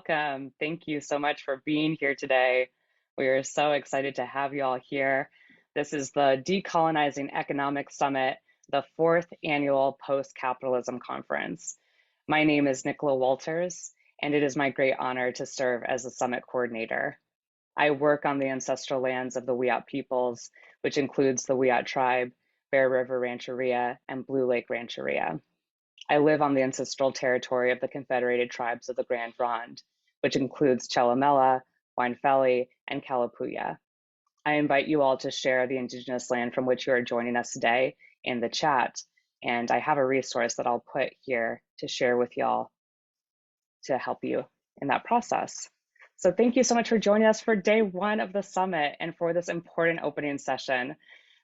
welcome. Thank you so much for being here today. We are so excited to have you all here. This is the Decolonizing Economics Summit, the fourth annual post-capitalism conference. My name is Nicola Walters, and it is my great honor to serve as the summit coordinator. I work on the ancestral lands of the Wiyot peoples, which includes the Wiyot tribe, Bear River Rancheria, and Blue Lake Rancheria. I live on the ancestral territory of the Confederated Tribes of the Grand Ronde, which includes Chelamela, Winefeli, and Kalapuya. I invite you all to share the Indigenous land from which you are joining us today in the chat, and I have a resource that I'll put here to share with y'all to help you in that process. So thank you so much for joining us for day one of the summit and for this important opening session.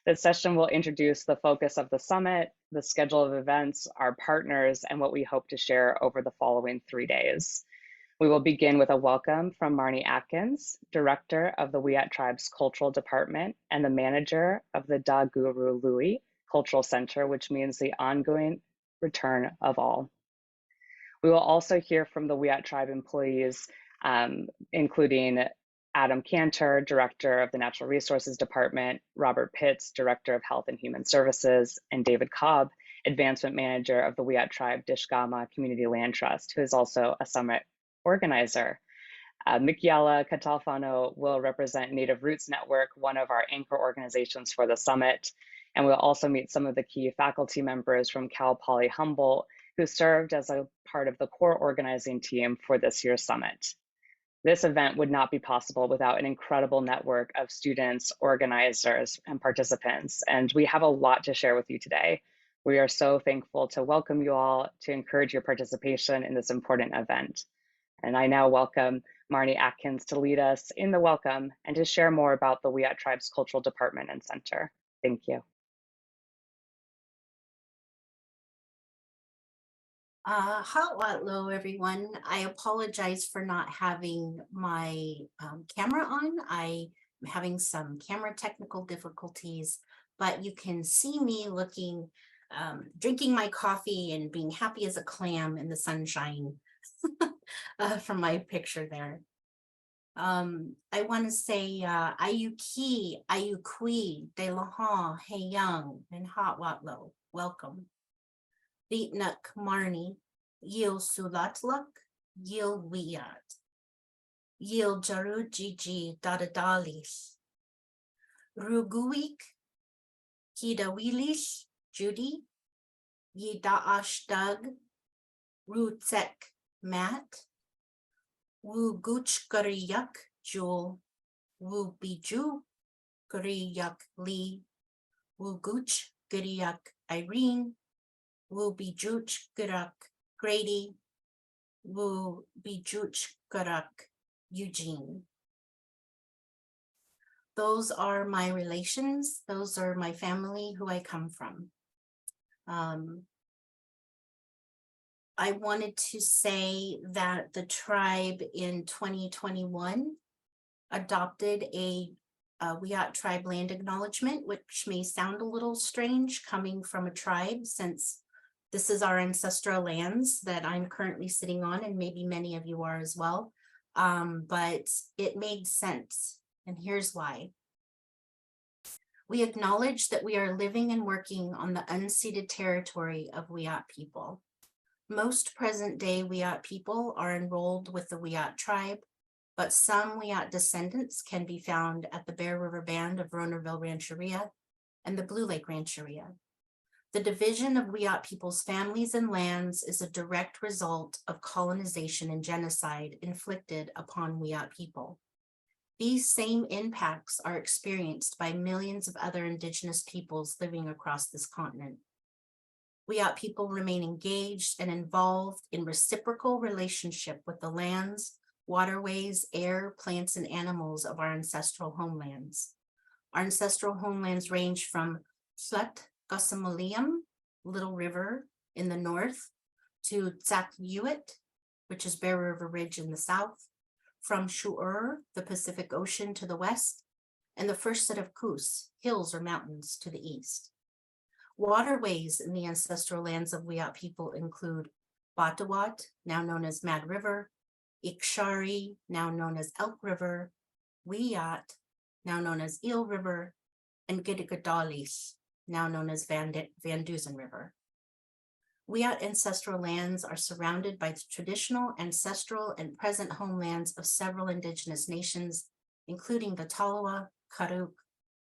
This session will introduce the focus of the summit, the schedule of events, our partners, and what we hope to share over the following 3 days. We will begin with a welcome from Marnie Atkins, Director of the Wiyot Tribe's Cultural Department and the manager of the Daguru Louwi Cultural Center, which means the ongoing return of all. We will also hear from the Wiyot Tribe employees, including Adam Canter, Director of the Natural Resources Department, Robert Pitts, Director of Health and Human Services, and David Cobb, Advancement Manager of the Wiyot Tribe Dishgamu Community Land Trust, who is also a summit organizer. Miki'ala Catalfano will represent Native Roots Network, one of our anchor organizations for the summit. And we'll also meet some of the key faculty members from Cal Poly Humboldt, who served as a part of the core organizing team for this year's summit. This event would not be possible without an incredible network of students, organizers, and participants, and we have a lot to share with you today. We are so thankful to welcome you all, to encourage your participation in this important event. And I now welcome Marnie Atkins to lead us in the welcome and to share more about the Wiyot Tribe's Cultural Department and Center. Thank you. Hello, everyone. I apologize for not having my camera on. I'm having some camera technical difficulties, but you can see me looking, drinking my coffee and being happy as a clam in the sunshine from my picture there. I want to say Ayuki, Ayukui, De Lahan, Hey Young, and Hotwatlo. Welcome. Beatnuk Marnie, Yil Sulatluk, Yil Wiyot, Yil Jarujiji Dadadalis, Ruguik, Kidawilish, Judy, Yidaashtug, Rutsek Matt, Wuguch Gariyak Jul, Wubiju, Gariyak Lee, Wuguch Gariyak Irene, Wu Bijuch Gurak Grady, Wu Bijuch Gurak Eugene. Those are my relations. Those are my family, who I come from. I wanted to say that the tribe in 2021 adopted a Wiyot tribe land acknowledgement, which may sound a little strange coming from a tribe, since this is our ancestral lands that I'm currently sitting on, and maybe many of you are as well. But it made sense, and here's why. We acknowledge that we are living and working on the unceded territory of Wiyot people. Most present-day Wiyot people are enrolled with the Wiyot tribe, but some Wiyot descendants can be found at the Bear River Band of Ronerville Rancheria and the Blue Lake Rancheria. The division of Wiyot people's families and lands is a direct result of colonization and genocide inflicted upon Wiyot people. These same impacts are experienced by millions of other indigenous peoples living across this continent. Wiyot people remain engaged and involved in reciprocal relationship with the lands, waterways, air, plants, and animals of our ancestral homelands. Our ancestral homelands range from Slut Gossamalium, Little River in the north, to Wiyot, which is Bear River Ridge in the south, from Shu'ur, the Pacific Ocean, to the west, and the first set of Kus, hills or mountains, to the east. Waterways in the ancestral lands of Wiyot people include Batawat, now known as Mad River, Ikshari, now known as Elk River, Wiyot, now known as Eel River, and Giddigadalis, now known as Van Dusen River. Wiyot ancestral lands are surrounded by the traditional, ancestral, and present homelands of several indigenous nations, including the Tolowa, Karuk,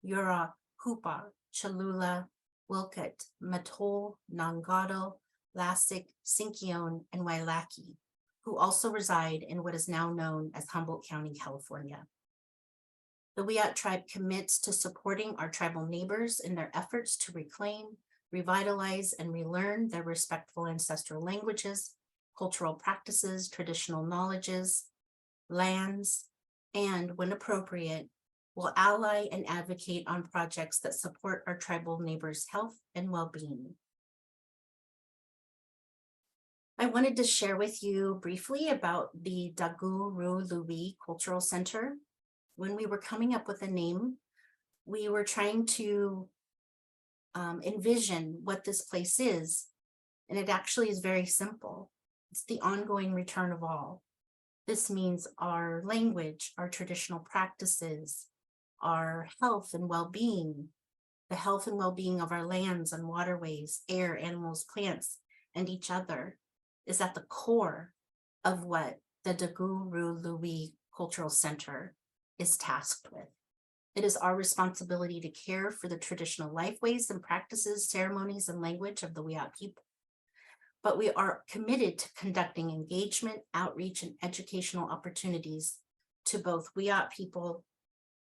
Yura, Hupa, Cholula, Wilkut, Matol, Nongado, Lassik, Sinkyone, and Wailaki, who also reside in what is now known as Humboldt County, California. The Wiyot tribe commits to supporting our tribal neighbors in their efforts to reclaim, revitalize, and relearn their respectful ancestral languages, cultural practices, traditional knowledges, lands, and, when appropriate, will ally and advocate on projects that support our tribal neighbors' health and well-being. I wanted to share with you briefly about the Louwi Cultural Center. When we were coming up with a name, we were trying to envision what this place is, and it actually is very simple. It's the ongoing return of all. This means our language, our traditional practices, our health and well-being, the health and well-being of our lands and waterways, air, animals, plants, and each other is at the core of what the Louwi Cultural Center is tasked with. It is our responsibility to care for the traditional lifeways and practices, ceremonies, and language of the Wiyot people. But we are committed to conducting engagement, outreach, and educational opportunities to both Wiyot people,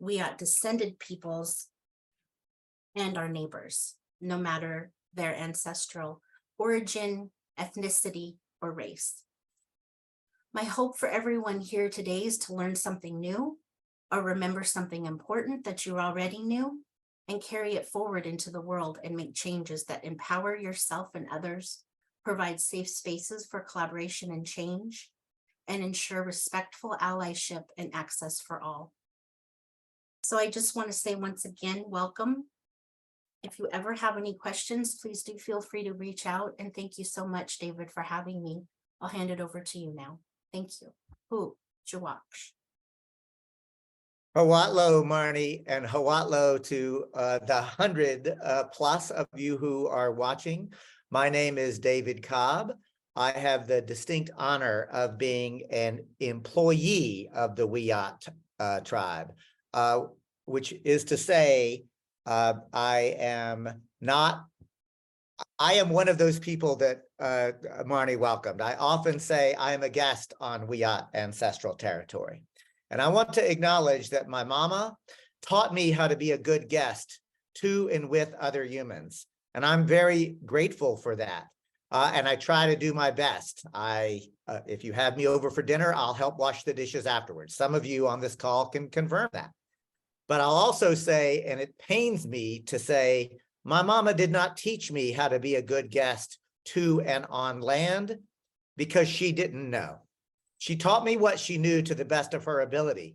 Wiyot descended peoples, and our neighbors, no matter their ancestral origin, ethnicity, or race. My hope for everyone here today is to learn something new, or remember something important that you already knew, and carry it forward into the world and make changes that empower yourself and others, provide safe spaces for collaboration and change, and ensure respectful allyship and access for all. So I just want to say once again, welcome. If you ever have any questions, please do feel free to reach out. And thank you so much, David, for having me. I'll hand it over to you now. Thank you. Hu, Jawaksh. Hawatlo, Marnie, and Hawatlo to the 100 plus of you who are watching. My name is David Cobb. I have the distinct honor of being an employee of the Wiyot tribe, which is to say, I am one of those people that Marnie welcomed. I often say I am a guest on Wiyot ancestral territory. And I want to acknowledge that my mama taught me how to be a good guest to and with other humans. And I'm very grateful for that. And I try to do my best. If you have me over for dinner, I'll help wash the dishes afterwards. Some of you on this call can confirm that. But I'll also say, and it pains me to say, my mama did not teach me how to be a good guest to and on land because she didn't know. She taught me what she knew to the best of her ability.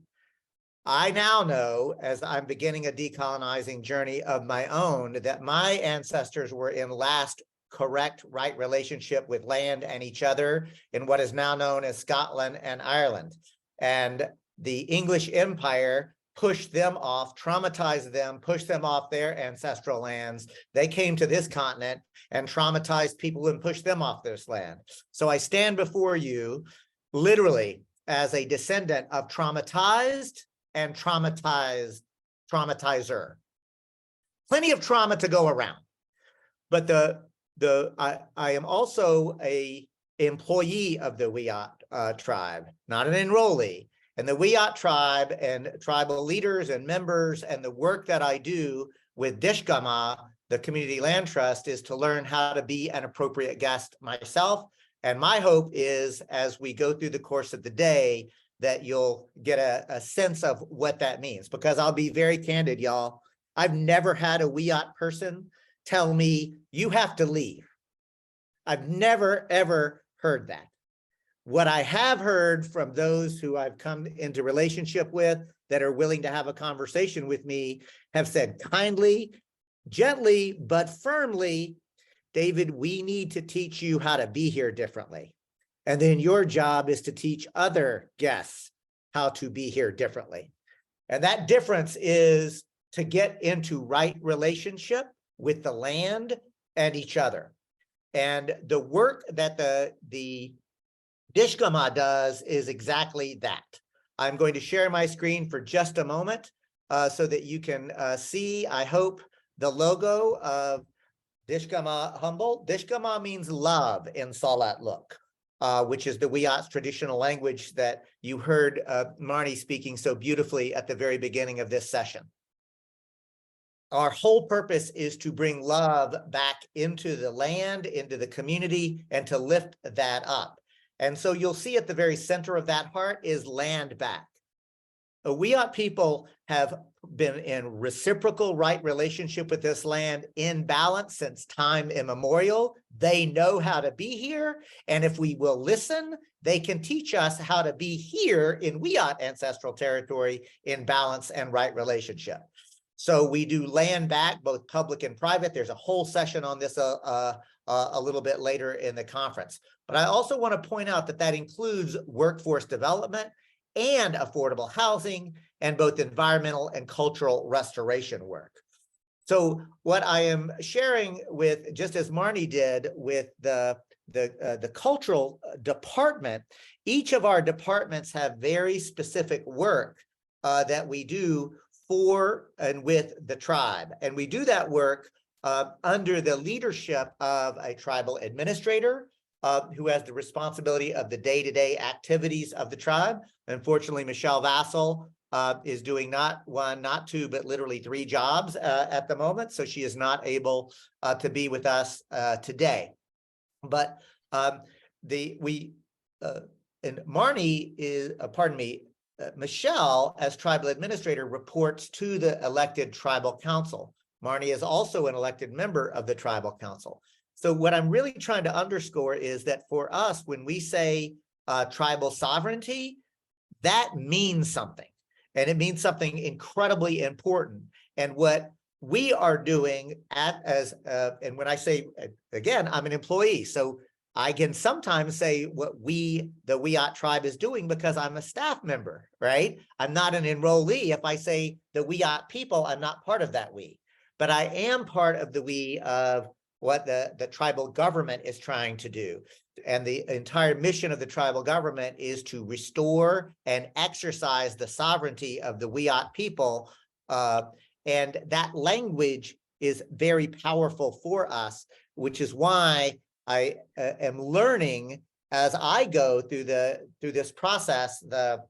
I now know, as I'm beginning a decolonizing journey of my own, that my ancestors were in last correct, right relationship with land and each other in what is now known as Scotland and Ireland. And the English Empire pushed them off, traumatized them, pushed them off their ancestral lands. They came to this continent and traumatized people and pushed them off this land. So I stand before you literally as a descendant of traumatized and traumatizer. Plenty of trauma to go around. But I am also a employee of the Wiyot tribe, not an enrollee. And the Wiyot tribe and tribal leaders and members and the work that I do with Dishgamu, the Community Land Trust, is to learn how to be an appropriate guest myself. And my hope is, as we go through the course of the day, that you'll get a sense of what that means. Because I'll be very candid, y'all. I've never had a Wiyot person tell me, you have to leave. I've never, ever heard that. What I have heard from those who I've come into relationship with that are willing to have a conversation with me have said kindly, gently, but firmly, David, we need to teach you how to be here differently. And then your job is to teach other guests how to be here differently. And that difference is to get into right relationship with the land and each other. And the work that the Dishgamu does is exactly that. I'm going to share my screen for just a moment so that you can see, I hope, the logo of Dishgamu Humboldt. Dishgamu means love in Salat Look, which is the Wiyot's traditional language that you heard Marnie speaking so beautifully at the very beginning of this session. Our whole purpose is to bring love back into the land, into the community, and to lift that up. And so you'll see at the very center of that heart is land back. Wiyot people have been in reciprocal right relationship with this land in balance since time immemorial. They know how to be here. And if we will listen, they can teach us how to be here in Wiyot ancestral territory in balance and right relationship. So we do land back, both public and private. There's a whole session on this a little bit later in the conference. But I also want to point out that that includes workforce development and affordable housing and both environmental and cultural restoration work. So what I am sharing with, just as Marnie did with the cultural department, each of our departments have very specific work that we do for and with the tribe. And we do that work under the leadership of a tribal administrator who has the responsibility of the day-to-day activities of the tribe. Unfortunately, Michelle Vassell is doing not one, not two, but literally 3 jobs at the moment. So she is not able to be with us today. But and Marnie is, pardon me, Michelle, as tribal administrator, reports to the elected tribal council. Marnie is also an elected member of the tribal council. So what I'm really trying to underscore is that for us, when we say tribal sovereignty, that means something. And it means something incredibly important. And what we are doing and when I say, again, I'm an employee, so I can sometimes say what the Wiyot tribe is doing because I'm a staff member, right? I'm not an enrollee. If I say the Wiyot people, I'm not part of that we. But I am part of the we of what the tribal government is trying to do. And the entire mission of the tribal government is to restore and exercise the sovereignty of the Wiyot people. And that language is very powerful for us, which is why I am learning as I go through this process, the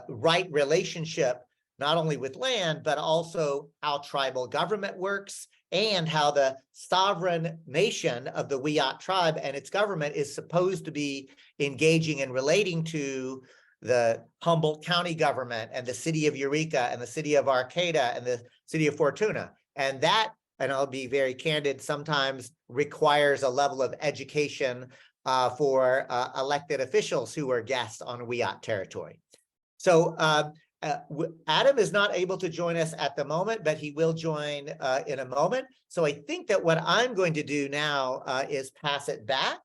right relationship, not only with land, but also how tribal government works and how the sovereign nation of the Wiyot tribe and its government is supposed to be engaging and relating to the Humboldt County government and the city of Eureka and the city of Arcata and the city of Fortuna. And that, and I'll be very candid, sometimes requires a level of education for elected officials who are guests on Wiyot territory. So Adam is not able to join us at the moment, but he will join in a moment. So I think that what I'm going to do now is pass it back.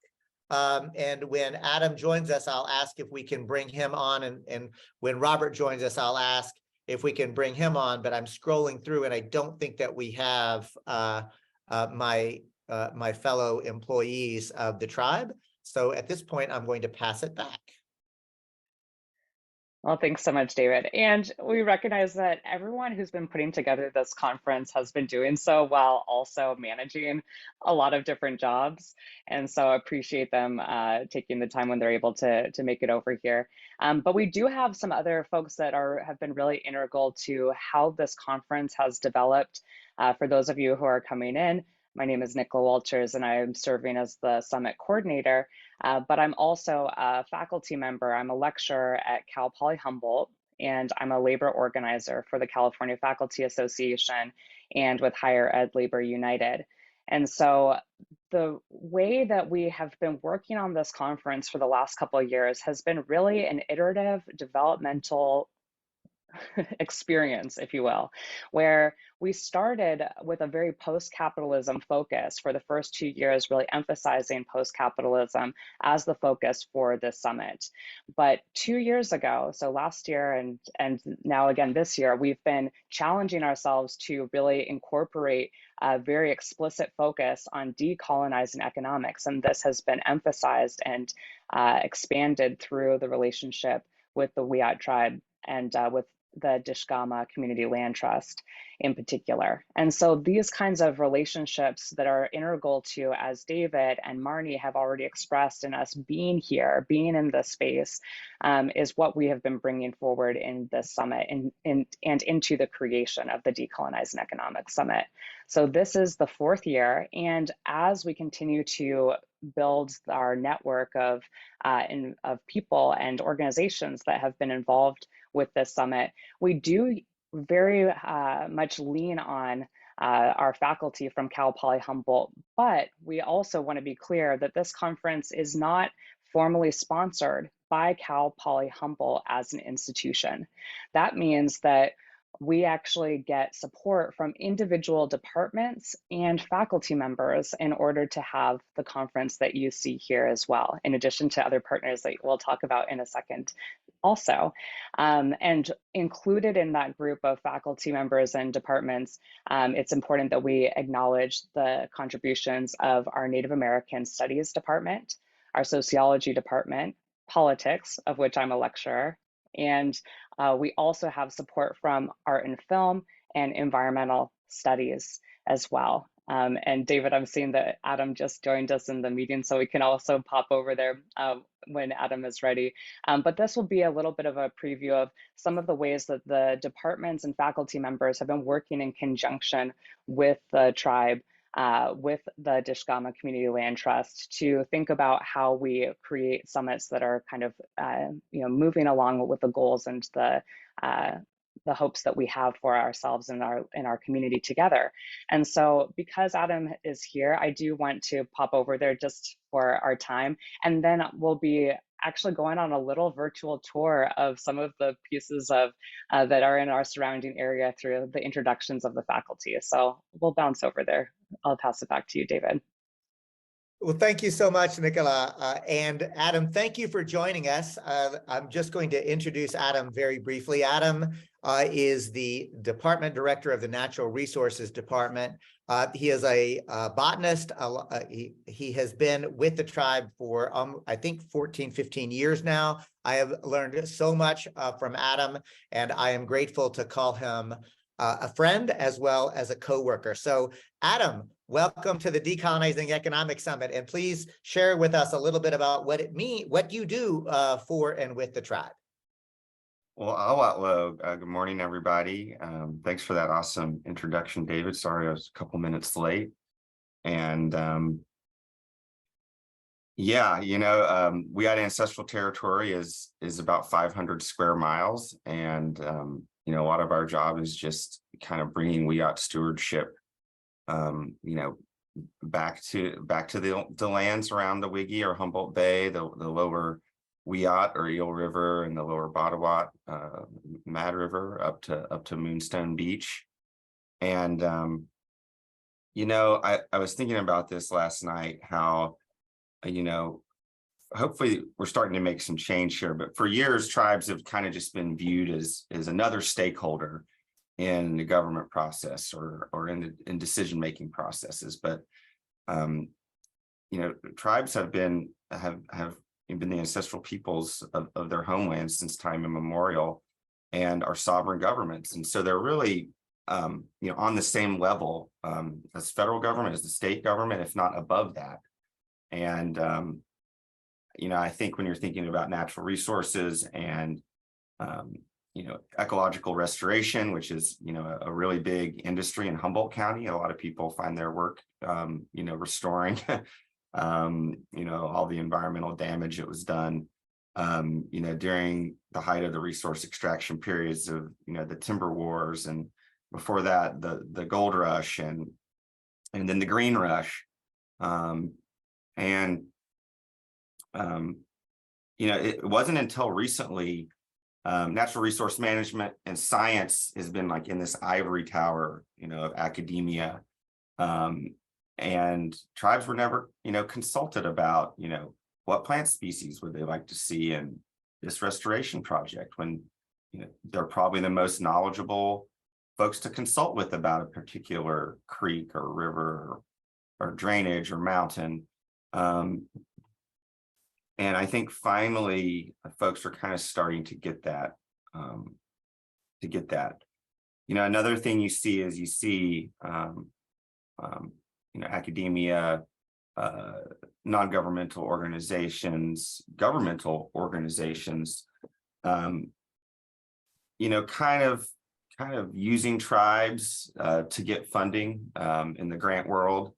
And when Adam joins us, I'll ask if we can bring him on. And when Robert joins us, I'll ask if we can bring him on. But I'm scrolling through and I don't think that we have my fellow employees of the tribe. So at this point, I'm going to pass it back. Well, thanks so much, David. And we recognize that everyone who's been putting together this conference has been doing so while also managing a lot of different jobs. And so I appreciate them taking the time when they're able to make it over here. But we do have some other folks that have been really integral to how this conference has developed. For those of you who are coming in, my name is Nicola Walters and I am serving as the summit coordinator. But I'm also a faculty member. I'm a lecturer at Cal Poly Humboldt, and I'm a labor organizer for the California Faculty Association and with Higher Ed Labor United. And so the way that we have been working on this conference for the last couple of years has been really an iterative developmental experience, if you will, where we started with a very post-capitalism focus for the first 2 years, really emphasizing post-capitalism as the focus for this summit. But 2 years ago, so last year and now again this year, we've been challenging ourselves to really incorporate a very explicit focus on decolonizing economics. And this has been emphasized and expanded through the relationship with the Wiyot tribe and with the Dishgamu Community Land Trust in particular. And so these kinds of relationships that are integral to, as David and Marnie have already expressed, in us being here, being in this space, is what we have been bringing forward in this summit and into the creation of the Decolonizing Economics Summit. So this is the 4th year, and as we continue to build our network of people and organizations that have been involved with this summit, we do very much lean on our faculty from Cal Poly Humboldt, but we also want to be clear that this conference is not formally sponsored by Cal Poly Humboldt as an institution. That means that we actually get support from individual departments and faculty members in order to have the conference that you see here as well, in addition to other partners that we'll talk about in a second also. And included in that group of faculty members and departments, it's important that we acknowledge the contributions of our Native American Studies Department, our Sociology Department, Politics, of which I'm a lecturer, and we also have support from Art and Film and Environmental Studies as well. And David, I'm seeing that Adam just joined us in the meeting, so we can also pop over there when Adam is ready. But this will be a little bit of a preview of some of the ways that the departments and faculty members have been working in conjunction with the tribe, with the Dishgamu Community Land Trust, to think about how we create summits that are kind of moving along with the goals and the hopes that we have for ourselves and our community together. And so because Adam is here, I do want to pop over there just for our time, and then we'll be actually going on a little virtual tour of some of the pieces of that are in our surrounding area through the introductions of the faculty. So we'll bounce over there. I'll pass it back to you, David. Well, thank you so much, Nicola. And Adam, thank you for joining us. I'm just going to introduce Adam very briefly. Adam is the Department Director of the Natural Resources Department. He is a botanist. He has been with the tribe for, I think, 14, 15 years now. I have learned so much from Adam, and I am grateful to call him a friend as well as a co-worker. So Adam, welcome to the Decolonizing Economics Summit, and please share with us a little bit about what you do for and with the tribe. Well, good morning, everybody. Thanks for that awesome introduction, David. Sorry I was a couple minutes late. And yeah, Wiyot Ancestral Territory is about 500 square miles, and a lot of our job is just kind of bringing Wiyot stewardship, back to the lands around the Wiggy or Humboldt Bay, the lower Wiyot or Eel River, and the lower Bottawat, Mad River up to Moonstone Beach. And I was thinking about this last night, how hopefully we're starting to make some change here, but for years tribes have kind of just been viewed as another stakeholder in the government process or in decision-making processes. But tribes have been the ancestral peoples of their homelands since time immemorial, and are sovereign governments. And so they're really on the same level as federal government, as the state government, if not above that. And I think when you're thinking about natural resources and ecological restoration, which is a really big industry in Humboldt County, a lot of people find their work restoring all the environmental damage that was done during the height of the resource extraction periods of the timber wars, and before that the gold rush, and then the green rush. It wasn't until recently Natural resource management and science has been like in this ivory tower, of academia. And tribes were never, consulted about, what plant species would they like to see in this restoration project, when, they're probably the most knowledgeable folks to consult with about a particular creek or river or drainage or mountain. And I think finally folks are kind of starting to get that, Another thing you see is academia, non-governmental organizations, governmental organizations, kind of using tribes to get funding in the grant world,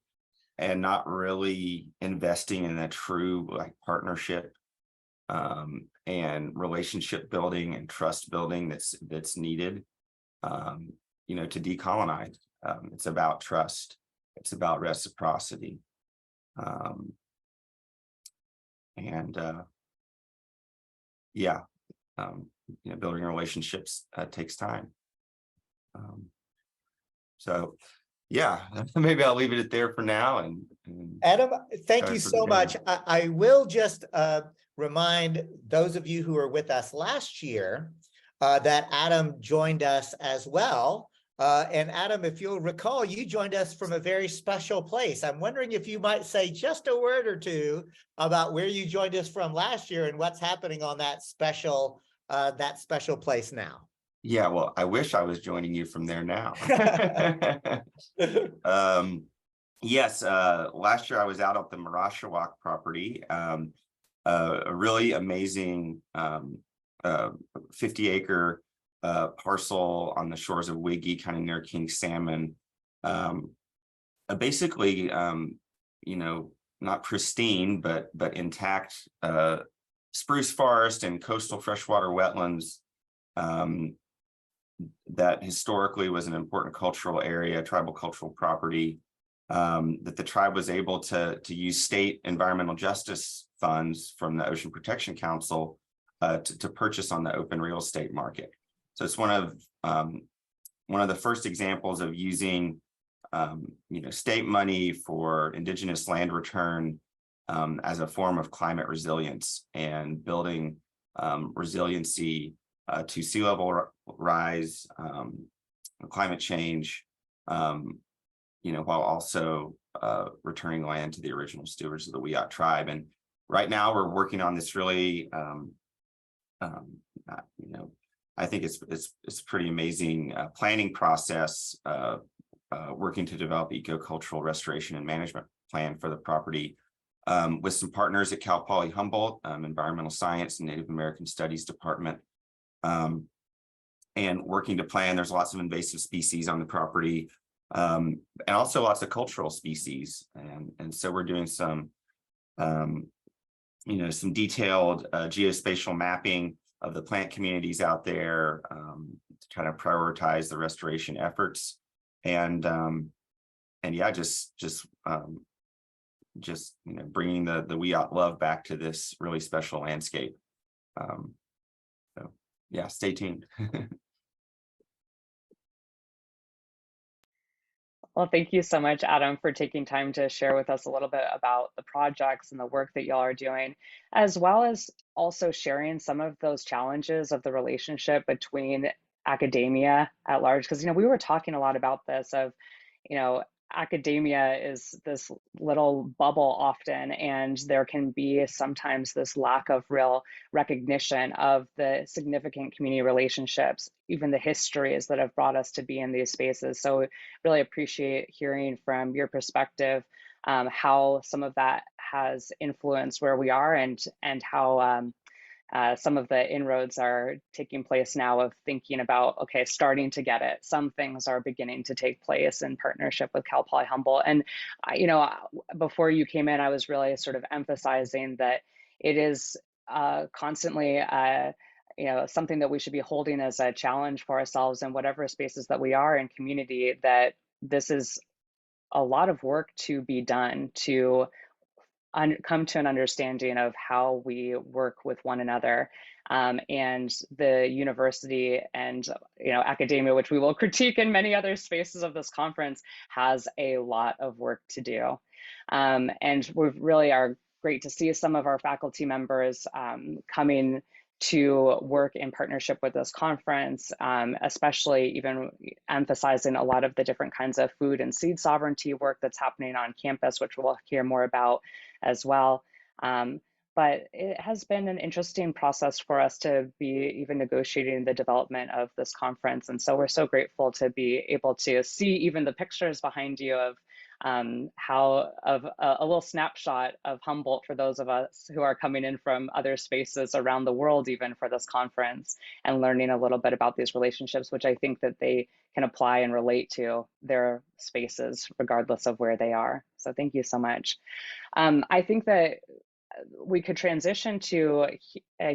and not really investing in a true partnership and relationship building and trust building that's needed to decolonize. It's about trust. It's about reciprocity. Building relationships takes time. So yeah, maybe I'll leave it there for now. And Adam, thank you so much. I will just remind those of you who were with us last year that Adam joined us as well. And Adam, if you'll recall, you joined us from a very special place. I'm wondering if you might say just a word or two about where you joined us from last year and what's happening on that special place now. Yeah, well, I wish I was joining you from there now. Yes, last year I was out at the Marashawak property, a really amazing 50-acre parcel on the shores of Wiyot, kind of near King Salmon. Basically, not pristine, but intact spruce forest and coastal freshwater wetlands. That historically was an important cultural area, tribal cultural property, that the tribe was able to use state environmental justice funds from the Ocean Protection Council to purchase on the open real estate market. So it's one of the first examples of using state money for indigenous land return as a form of climate resilience and building resiliency to sea level rise, climate change, while also returning land to the original stewards of the Wiyot tribe. And right now we're working on this really, I think it's pretty amazing planning process, working to develop eco-cultural restoration and management plan for the property with some partners at Cal Poly Humboldt, Environmental Science and Native American Studies Department. And working to plan, there's lots of invasive species on the property, and also lots of cultural species. And so we're doing some detailed geospatial mapping of the plant communities out there to kind of prioritize the restoration efforts. And yeah, just bringing the Wiyot love back to this really special landscape. So yeah, stay tuned. Well, thank you so much, Adam, for taking time to share with us a little bit about the projects and the work that y'all are doing, as well as also sharing some of those challenges of the relationship between academia at large. Because, we were talking a lot about this of, academia is this little bubble often, and there can be sometimes this lack of real recognition of the significant community relationships, even the histories that have brought us to be in these spaces. So really appreciate hearing from your perspective how some of that has influenced where we are, and how some of the inroads are taking place now of thinking about, okay, starting to get it. Some things are beginning to take place in partnership with Cal Poly Humboldt. And, before you came in, I was really sort of emphasizing that it is constantly, something that we should be holding as a challenge for ourselves in whatever spaces that we are in community, that this is a lot of work to be done to come to an understanding of how we work with one another. and the university and academia, which we will critique in many other spaces of this conference, has a lot of work to do. And we really are great to see some of our faculty members coming to work in partnership with this conference, especially even emphasizing a lot of the different kinds of food and seed sovereignty work that's happening on campus, which we'll hear more about as well. But it has been an interesting process for us to be even negotiating the development of this conference. And so we're so grateful to be able to see even the pictures behind you of a little snapshot of Humboldt for those of us who are coming in from other spaces around the world, even for this conference, and learning a little bit about these relationships, which I think that they can apply and relate to their spaces regardless of where they are. So thank you so much. I think that we could transition to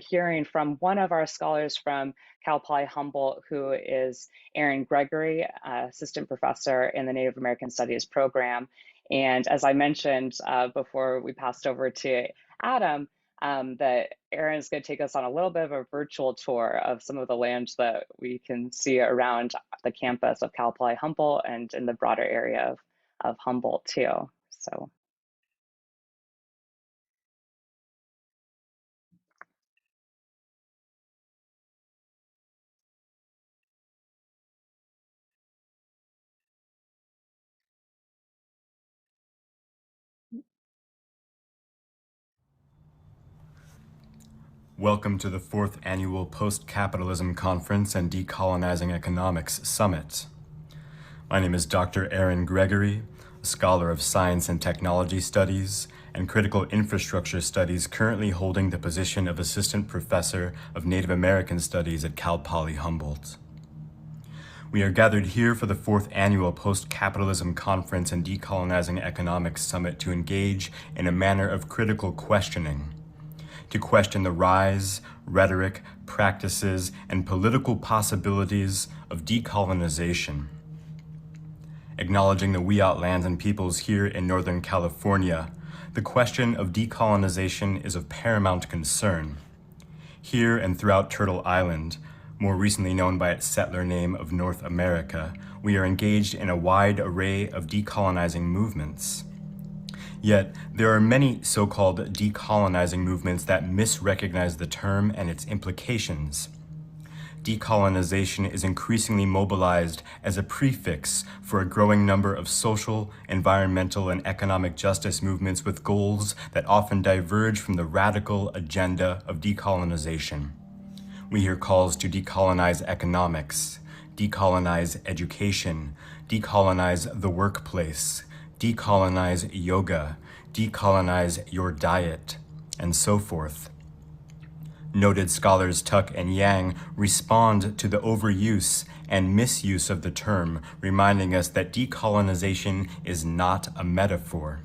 hearing from one of our scholars from Cal Poly Humboldt, who is Aaron Gregory, assistant professor in the Native American Studies program. And as I mentioned before we passed over to Adam, that Aaron is going to take us on a little bit of a virtual tour of some of the land that we can see around the campus of Cal Poly Humboldt and in the broader area of Humboldt too. So. Welcome to the 4th Annual Post-Capitalism Conference and Decolonizing Economics Summit. My name is Dr. Aaron Gregory, a scholar of science and technology studies and critical infrastructure studies, currently holding the position of Assistant Professor of Native American Studies at Cal Poly Humboldt. We are gathered here for the 4th Annual Post-Capitalism Conference and Decolonizing Economics Summit to engage in a manner of critical questioning, to question the rise, rhetoric, practices, and political possibilities of decolonization. Acknowledging the Wiyot lands and peoples here in Northern California, the question of decolonization is of paramount concern. Here and throughout Turtle Island, more recently known by its settler name of North America, we are engaged in a wide array of decolonizing movements. Yet, there are many so-called decolonizing movements that misrecognize the term and its implications. Decolonization is increasingly mobilized as a prefix for a growing number of social, environmental, and economic justice movements with goals that often diverge from the radical agenda of decolonization. We hear calls to decolonize economics, decolonize education, decolonize the workplace, decolonize yoga, decolonize your diet, and so forth. Noted scholars Tuck and Yang respond to the overuse and misuse of the term, reminding us that decolonization is not a metaphor.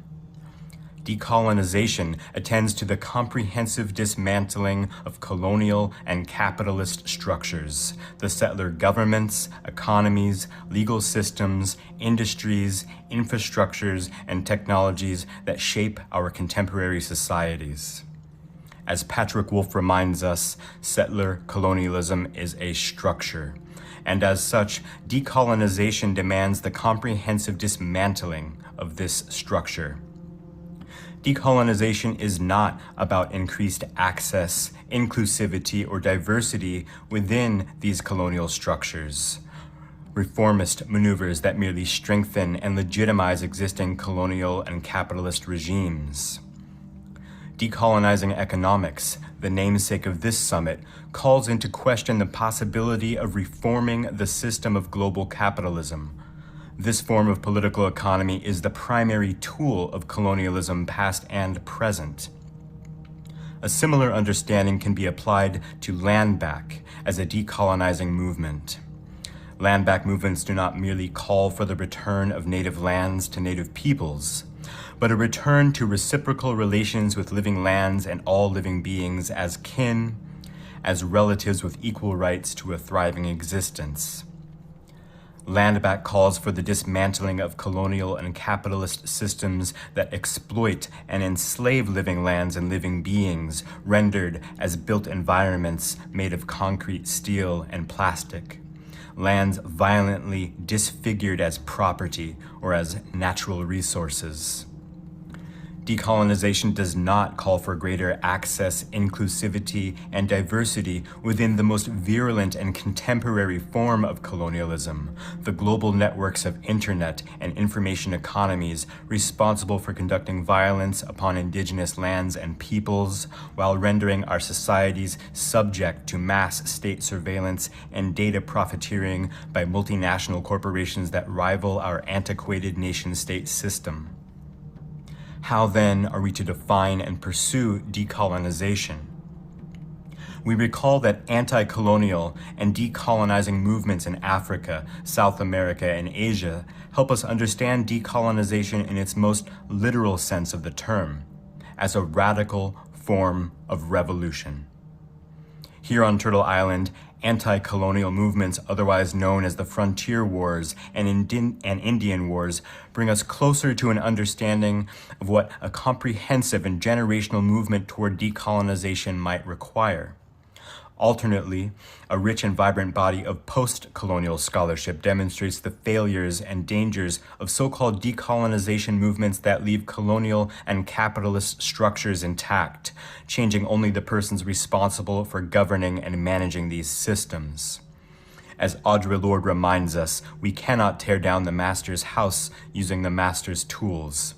Decolonization attends to the comprehensive dismantling of colonial and capitalist structures, the settler governments, economies, legal systems, industries, infrastructures, and technologies that shape our contemporary societies. As Patrick Wolf reminds us, settler colonialism is a structure, and as such, decolonization demands the comprehensive dismantling of this structure. Decolonization is not about increased access, inclusivity, or diversity within these colonial structures, reformist maneuvers that merely strengthen and legitimize existing colonial and capitalist regimes. Decolonizing economics, the namesake of this summit, calls into question the possibility of reforming the system of global capitalism. This form of political economy is the primary tool of colonialism, past and present. A similar understanding can be applied to land back as a decolonizing movement. Land back movements do not merely call for the return of native lands to native peoples, but a return to reciprocal relations with living lands and all living beings as kin, as relatives with equal rights to a thriving existence. Land Back calls for the dismantling of colonial and capitalist systems that exploit and enslave living lands and living beings, rendered as built environments made of concrete, steel, and plastic. Lands violently disfigured as property or as natural resources. Decolonization does not call for greater access, inclusivity, and diversity within the most virulent and contemporary form of colonialism, the global networks of internet and information economies responsible for conducting violence upon indigenous lands and peoples, while rendering our societies subject to mass state surveillance and data profiteering by multinational corporations that rival our antiquated nation-state system. How then are we to define and pursue decolonization? We recall that anti-colonial and decolonizing movements in Africa, South America, and Asia help us understand decolonization in its most literal sense of the term, as a radical form of revolution. Here on Turtle Island, anti-colonial movements, otherwise known as the Frontier Wars and Indian Wars, bring us closer to an understanding of what a comprehensive and generational movement toward decolonization might require. Alternately, a rich and vibrant body of post-colonial scholarship demonstrates the failures and dangers of so-called decolonization movements that leave colonial and capitalist structures intact, changing only the persons responsible for governing and managing these systems. As Audre Lorde reminds us, we cannot tear down the master's house using the master's tools.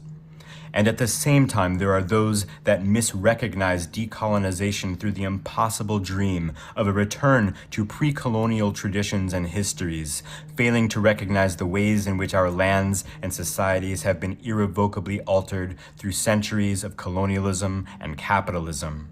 And at the same time, there are those that misrecognize decolonization through the impossible dream of a return to pre-colonial traditions and histories, failing to recognize the ways in which our lands and societies have been irrevocably altered through centuries of colonialism and capitalism.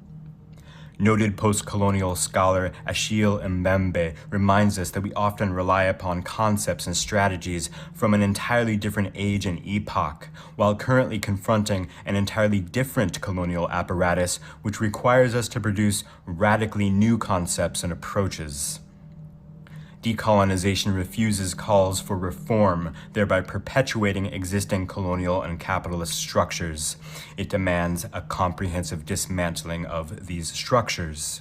Noted post-colonial scholar Achille Mbembe reminds us that we often rely upon concepts and strategies from an entirely different age and epoch, while currently confronting an entirely different colonial apparatus which requires us to produce radically new concepts and approaches. Decolonization refuses calls for reform, thereby perpetuating existing colonial and capitalist structures. It demands a comprehensive dismantling of these structures.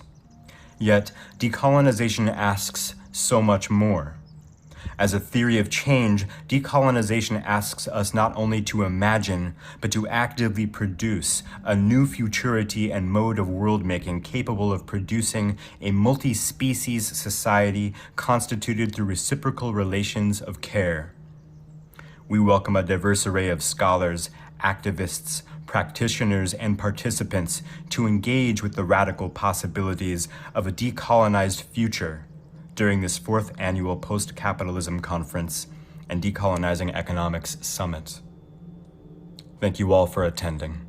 Yet, decolonization asks so much more. As a theory of change, decolonization asks us not only to imagine, but to actively produce a new futurity and mode of world-making capable of producing a multi-species society constituted through reciprocal relations of care. We welcome a diverse array of scholars, activists, practitioners, and participants to engage with the radical possibilities of a decolonized future during this 4th annual Post-Capitalism Conference and Decolonizing Economics Summit. Thank you all for attending.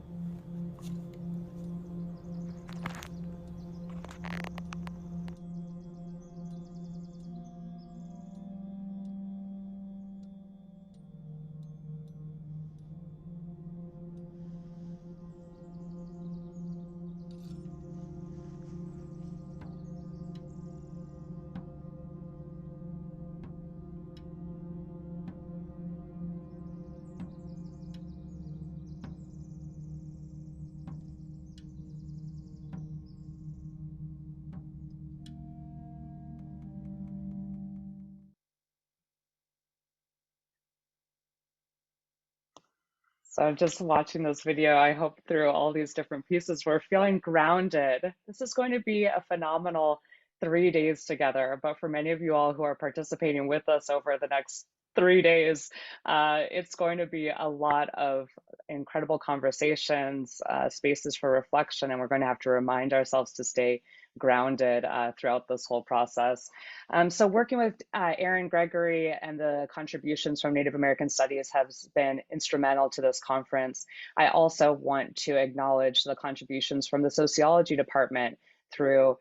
So just watching this video, I hope through all these different pieces, we're feeling grounded. This is going to be a phenomenal 3 days together, but for many of you all who are participating with us over the next 3 days, it's going to be a lot of incredible conversations, spaces for reflection, and we're going to have to remind ourselves to stay grounded throughout this whole process. So working with Aaron Gregory and the contributions from Native American Studies has been instrumental to this conference. I also want to acknowledge the contributions from the sociology department through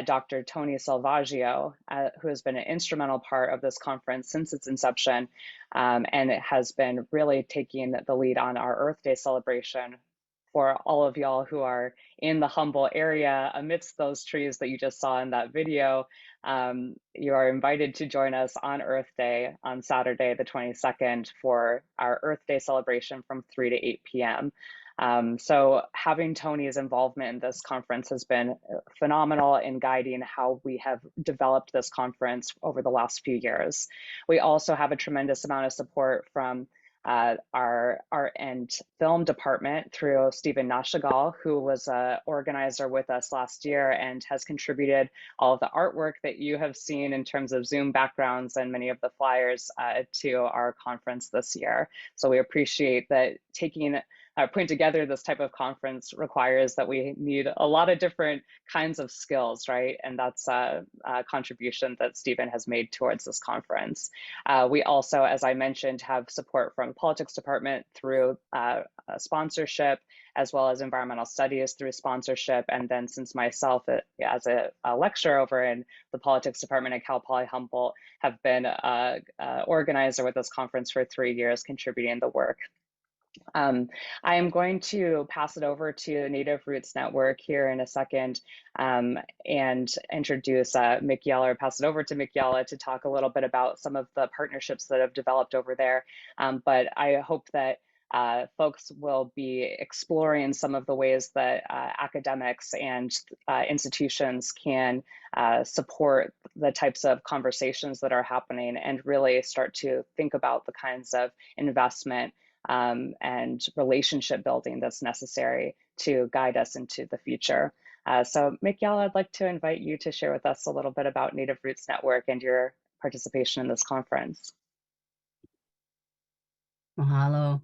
Dr. Tony Salvaggio, who has been an instrumental part of this conference since its inception, and it has been really taking the lead on our Earth Day celebration for all of y'all who are in the Humboldt area amidst those trees that you just saw in that video. You are invited to join us on Earth Day on Saturday, the 22nd, for our Earth Day celebration from 3 to 8 p.m. So having Tony's involvement in this conference has been phenomenal in guiding how we have developed this conference over the last few years. We also have a tremendous amount of support from our art and film department through Stephen Nashagal, who was an organizer with us last year and has contributed all of the artwork that you have seen in terms of Zoom backgrounds and many of the flyers to our conference this year. So we appreciate that putting together this type of conference requires that we need a lot of different kinds of skills, right? And that's a contribution that Stephen has made towards this conference. We also, as I mentioned, have support from politics department through sponsorship, as well as environmental studies through sponsorship. And then since myself as a lecturer over in the politics department at Cal Poly Humboldt have been an organizer with this conference for 3 years, contributing the work. I am going to pass it over to Native Roots Network here in a second and introduce Miki'ala, or pass it over to Miki'ala to talk a little bit about some of the partnerships that have developed over there. But I hope that folks will be exploring some of the ways that academics and institutions can support the types of conversations that are happening and really start to think about the kinds of investment and relationship building that's necessary to guide us into the future. So Miki'ala, I'd like to invite you to share with us a little bit about Native Roots Network and your participation in this conference. Mahalo.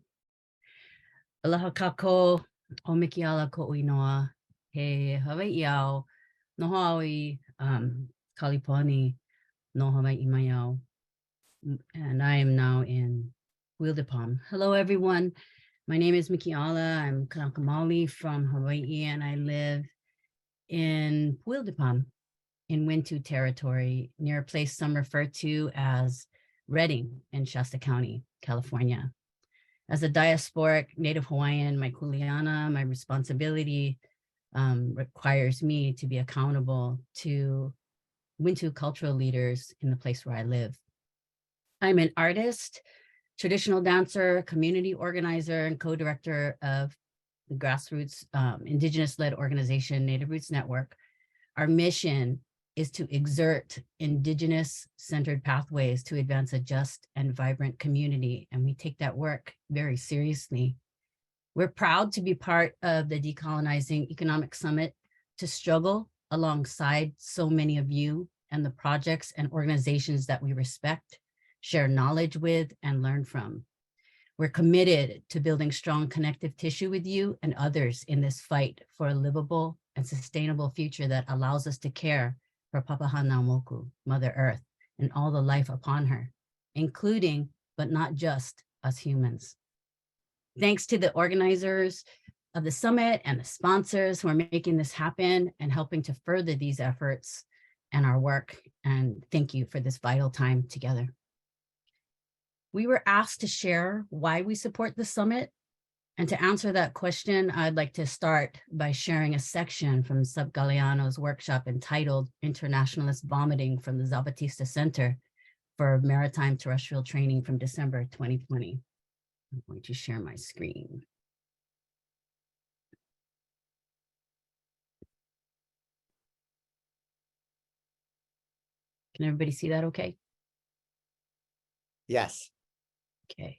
Aloha kako o Miki'ala ko uinoa he Hawaii au no Hawaii Kalipani no Hawaii Mayau. And I am now in Wildipam. Hello, everyone. My name is Miki'ala. I'm Kanaka Maoli from Hawaii, and I live in Wildipam in Wintu territory, near a place some refer to as Redding in Shasta County, California. As a diasporic Native Hawaiian, my kuleana, my responsibility requires me to be accountable to Wintu cultural leaders in the place where I live. I'm an artist, traditional dancer, community organizer, and co-director of the grassroots Indigenous-led organization, Native Roots Network. Our mission is to exert Indigenous-centered pathways to advance a just and vibrant community, and we take that work very seriously. We're proud to be part of the Decolonizing Economic Summit to struggle alongside so many of you and the projects and organizations that we respect, share knowledge with, and learn from. We're committed to building strong connective tissue with you and others in this fight for a livable and sustainable future that allows us to care for Papahanaumoku, Mother Earth, and all the life upon her, including, but not just, us humans. Thanks to the organizers of the summit and the sponsors who are making this happen and helping to further these efforts and our work. And thank you for this vital time together. We were asked to share why we support the summit. And to answer that question, I'd like to start by sharing a section from Sub Galeano's workshop entitled Internationalist Vomiting from the Zapatista Center for Maritime Terrestrial Training from December 2020. I'm going to share my screen. Can everybody see that okay? Yes. Okay.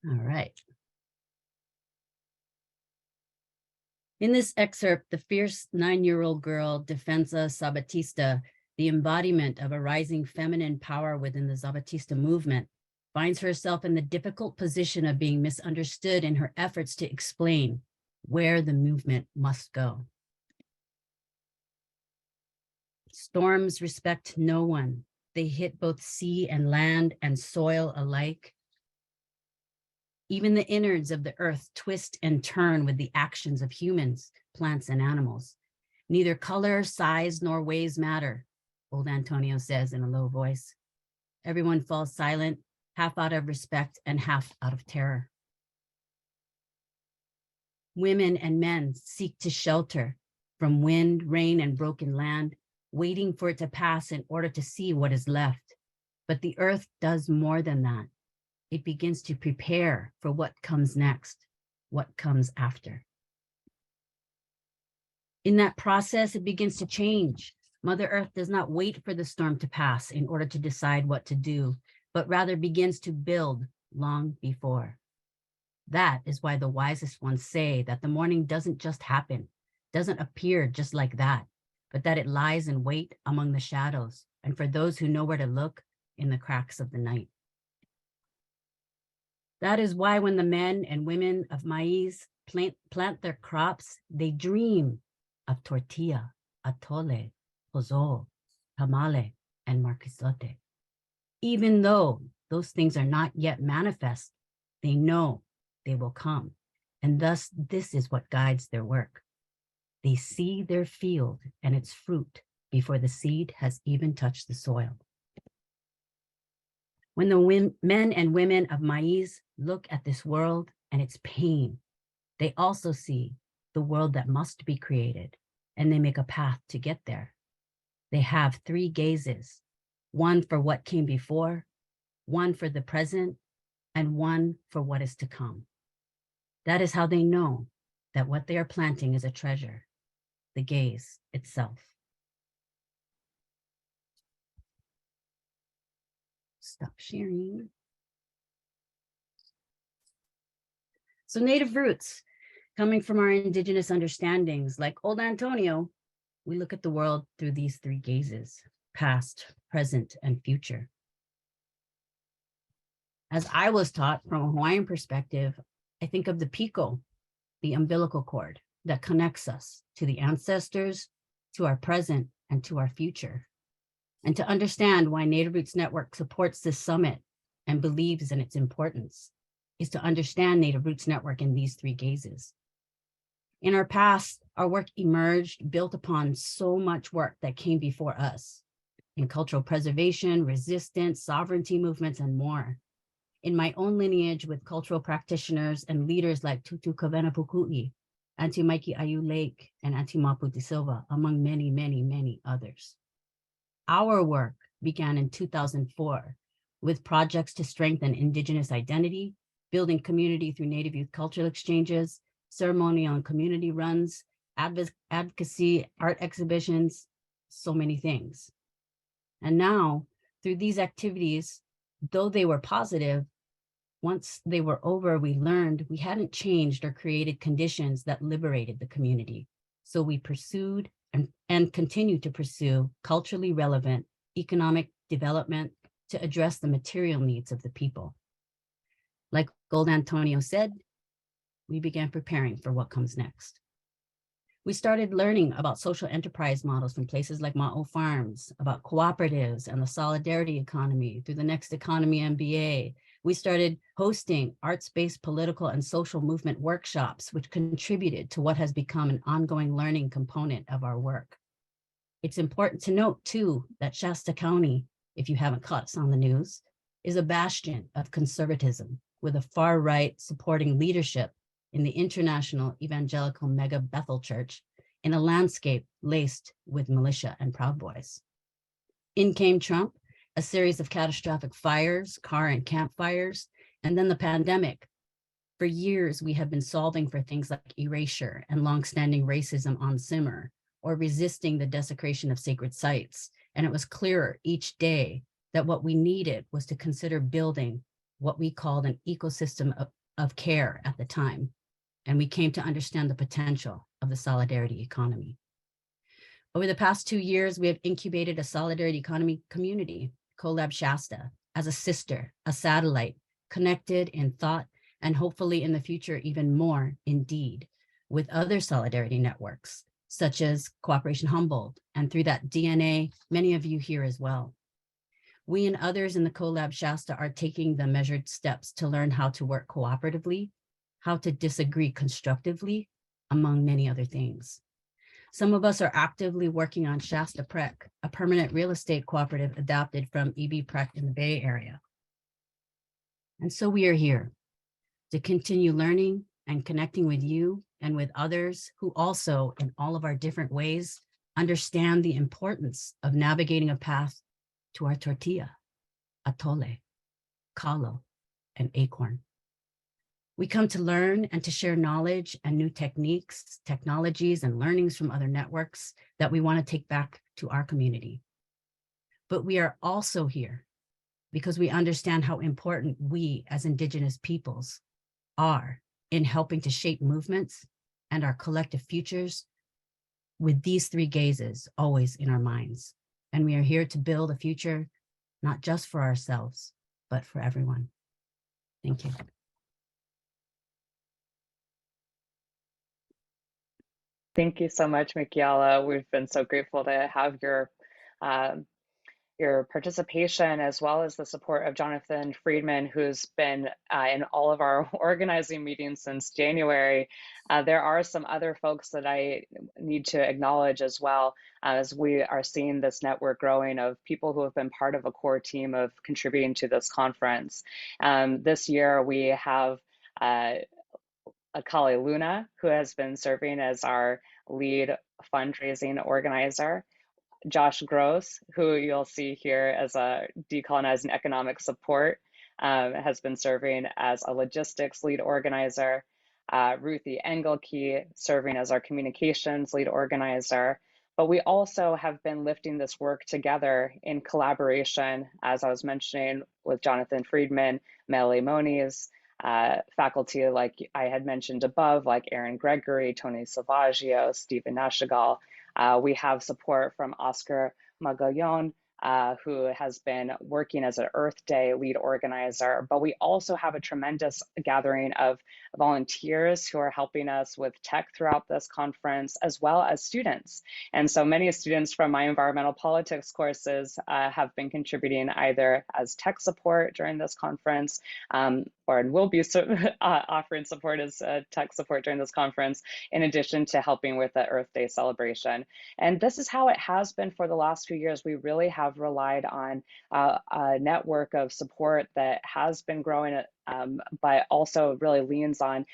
All right. In this excerpt, the fierce 9-year-old girl, Defensa Zapatista, the embodiment of a rising feminine power within the Zapatista movement, finds herself in the difficult position of being misunderstood in her efforts to explain where the movement must go. Storms respect no one. They hit both sea and land and soil alike. Even the innards of the earth twist and turn with the actions of humans, plants, and animals. Neither color, size, nor ways matter, old Antonio says in a low voice. Everyone falls silent, half out of respect and half out of terror. Women and men seek to shelter from wind, rain, and broken land, waiting for it to pass in order to see what is left. But the earth does more than that. It begins to prepare for what comes next, what comes after. In that process, it begins to change. Mother Earth does not wait for the storm to pass in order to decide what to do, but rather begins to build long before. That is why the wisest ones say that the morning doesn't just happen, doesn't appear just like that, but that it lies in wait among the shadows, and for those who know where to look, in the cracks of the night. That is why when the men and women of maize plant their crops, they dream of tortilla, atole, pozole, tamale, and marquisote. Even though those things are not yet manifest, they know they will come. And thus, this is what guides their work. They see their field and its fruit before the seed has even touched the soil. When the men and women of maize look at this world and its pain, they also see the world that must be created, and they make a path to get there. They have 3 gazes, one for what came before, one for the present, and one for what is to come. That is how they know that what they are planting is a treasure, the gaze itself. Stop sharing. So native roots, coming from our indigenous understandings, like old Antonio, we look at the world through these 3 gazes, past, present, and future. As I was taught from a Hawaiian perspective, I think of the piko, the umbilical cord that connects us to the ancestors, to our present, and to our future. And to understand why Native Roots Network supports this summit and believes in its importance is to understand Native Roots Network in these 3 gazes. In our past, our work emerged built upon so much work that came before us in cultural preservation, resistance, sovereignty movements, and more. In my own lineage with cultural practitioners and leaders like Tutu Kavena Pukui, Auntie Mikey Ayu Lake, and Auntie Maputi Silva, among many, many, many others. Our work began in 2004 with projects to strengthen Indigenous identity, building community through Native youth cultural exchanges, ceremonial and community runs, advocacy, art exhibitions, so many things. And now, through these activities, though they were positive, once they were over, we learned we hadn't changed or created conditions that liberated the community. So we pursued and continue to pursue culturally relevant economic development to address the material needs of the people. Like Old Antonio said, we began preparing for what comes next. We started learning about social enterprise models from places like Ma'o Farms, about cooperatives and the solidarity economy through the Next Economy MBA. We started hosting arts-based political and social movement workshops, which contributed to what has become an ongoing learning component of our work. It's important to note, too, that Shasta County, if you haven't caught us on the news, is a bastion of conservatism with a far-right supporting leadership in the International Evangelical Mega Bethel Church in a landscape laced with militia and Proud Boys. In came Trump, a series of catastrophic fires, car and campfires, and then the pandemic. For years, we have been solving for things like erasure and longstanding racism on simmer, or resisting the desecration of sacred sites. And it was clearer each day that what we needed was to consider building what we called an ecosystem of care at the time. And we came to understand the potential of the solidarity economy. Over the past 2 years, we have incubated a solidarity economy community, Collab Shasta, as a sister, a satellite, connected in thought, and hopefully in the future, even more indeed, with other solidarity networks, such as Cooperation Humboldt, and through that DNA, many of you here as well. We and others in the Collab Shasta are taking the measured steps to learn how to work cooperatively, how to disagree constructively, among many other things. Some of us are actively working on Shasta Prec, a permanent real estate cooperative adopted from EB Prec in the Bay Area. And so we are here to continue learning and connecting with you and with others who also, in all of our different ways, understand the importance of navigating a path to our tortilla, atole, kalo, and acorn. We come to learn and to share knowledge and new techniques, technologies, and learnings from other networks that we want to take back to our community. But we are also here because we understand how important we as Indigenous peoples are in helping to shape movements and our collective futures with these three gazes always in our minds. And we are here to build a future, not just for ourselves, but for everyone. Thank you. Thank you so much, Miki'ala. We've been so grateful to have your participation, as well as the support of Jonathan Friedman, who's been in all of our organizing meetings since January. There are some other folks that I need to acknowledge as well, as we are seeing this network growing of people who have been part of a core team of contributing to this conference. This year we have Akali Luna, who has been serving as our lead fundraising organizer. Josh Gross, who you'll see here as a decolonizing economic support, has been serving as a logistics lead organizer. Ruthie Engelke serving as our communications lead organizer. But we also have been lifting this work together in collaboration, as I was mentioning, with Jonathan Friedman, Mele Moniz, faculty like I had mentioned above, like Aaron Gregory, Tony Salvaggio, Stephen Nashigal. We have support from Oscar Magallon, who has been working as an Earth Day lead organizer, but we also have a tremendous gathering of volunteers who are helping us with tech throughout this conference, as well as students. And so many students from my environmental politics courses have been contributing either as tech support during this conference, or will be offering support as tech support during this conference, in addition to helping with the Earth Day celebration. And this is how it has been for the last few years. We really have relied on a network of support that has been growing, but also really leans on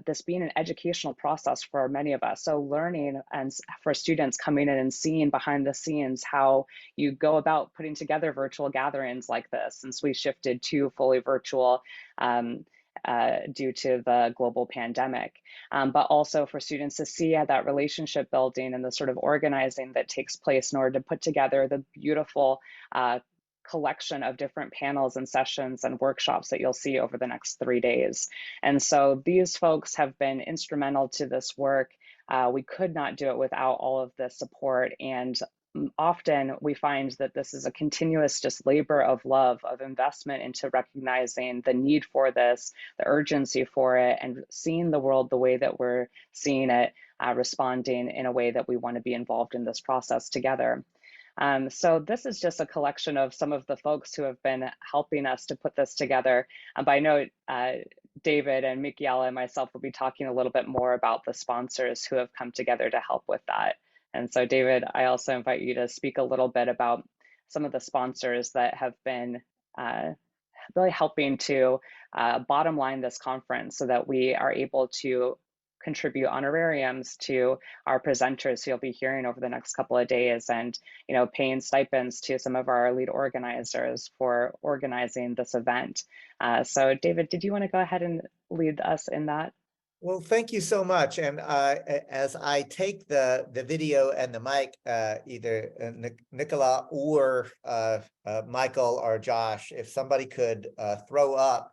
this being an educational process for many of us. So learning, and for students coming in and seeing behind the scenes how you go about putting together virtual gatherings like this, since we shifted to fully virtual due to the global pandemic, but also for students to see that relationship building and the sort of organizing that takes place in order to put together the beautiful collection of different panels and sessions and workshops that you'll see over the next 3 days. And so these folks have been instrumental to this work. We could not do it without all of this support, and often we find that this is a continuous just labor of love, of investment into recognizing the need for this, the urgency for it, and seeing the world the way that we're seeing it, responding in a way that we want to be involved in this process together. So this is just a collection of some of the folks who have been helping us to put this together. But I know David and Miki'ala and myself will be talking a little bit more about the sponsors who have come together to help with that. And so David, I also invite you to speak a little bit about some of the sponsors that have been really helping to bottom line this conference so that we are able to contribute honorariums to our presenters who you'll be hearing over the next couple of days, and paying stipends to some of our lead organizers for organizing this event. So David, did you want to go ahead and lead us in that? Well, thank you so much. And as I take the video and the mic, either Nicola or Michael or Josh, if somebody could throw up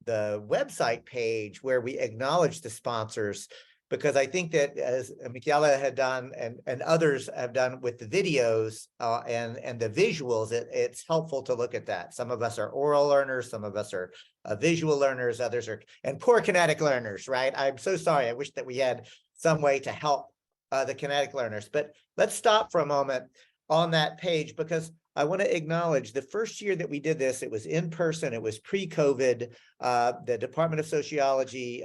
the website page where we acknowledge the sponsors, because I think that, as Miki'ala had done and others have done with the videos and the visuals, it's helpful to look at that. Some of us are oral learners, some of us are visual learners, others are, and poor kinetic learners, right? I'm so sorry. I wish that we had some way to help the kinetic learners. But let's stop for a moment on that page, because I want to acknowledge the first year that we did this, it was in person, it was pre-COVID. The Department of Sociology,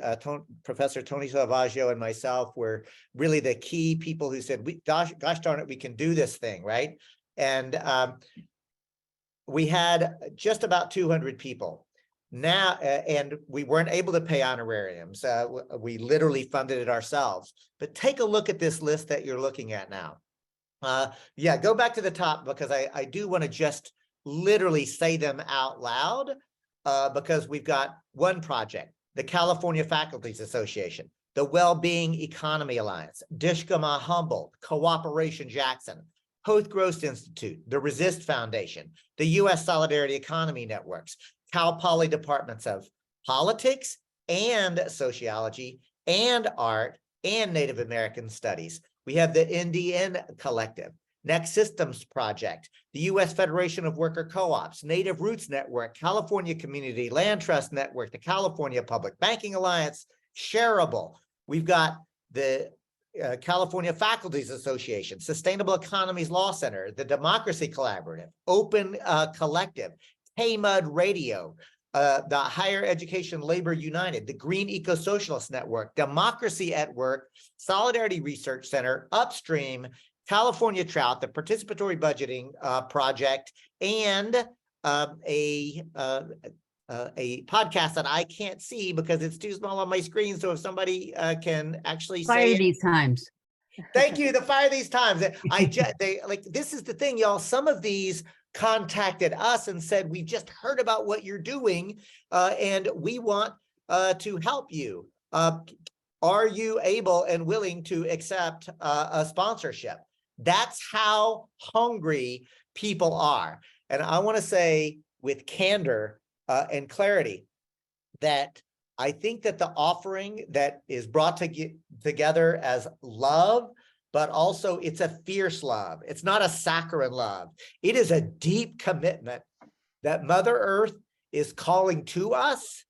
Professor Tony Salvaggio and myself were really the key people who said, gosh darn it, we can do this thing, right? And we had just about 200 people. now, and we weren't able to pay honorariums. We literally funded it ourselves. But take a look at this list that you're looking at now. Yeah, go back to the top, because I do want to just literally say them out loud, because we've got one project, the California Faculties Association, the Wellbeing Economy Alliance, Dishgamu Humboldt, Cooperation Jackson, Hoth Gross Institute, the Resist Foundation, the U.S. Solidarity Economy Networks, Cal Poly Departments of Politics and Sociology and Art and Native American Studies. We have the NDN Collective, Next Systems Project, the U.S. Federation of Worker Co-ops, Native Roots Network, California Community Land Trust Network, the California Public Banking Alliance, Shareable. We've got the California Faculties Association, Sustainable Economies Law Center, the Democracy Collaborative, Open Collective, KMUD Radio, the Higher Education Labor United, the Green Eco-Socialist Network, Democracy at Work, Solidarity Research Center, Upstream, California Trout, the Participatory Budgeting Project, and a podcast that I can't see because it's too small on my screen. So if somebody can actually say Fire it. these times. Thank you, the Fire These Times. This is the thing, y'all. Some of these contacted us and said, we've just heard about what you're doing, and we want to help you. Are you able and willing to accept a sponsorship? That's how hungry people are. And I want to say with candor and clarity that I think that the offering that is brought together as love, but also it's a fierce love. It's not a saccharine love. It is a deep commitment that Mother Earth is calling to us,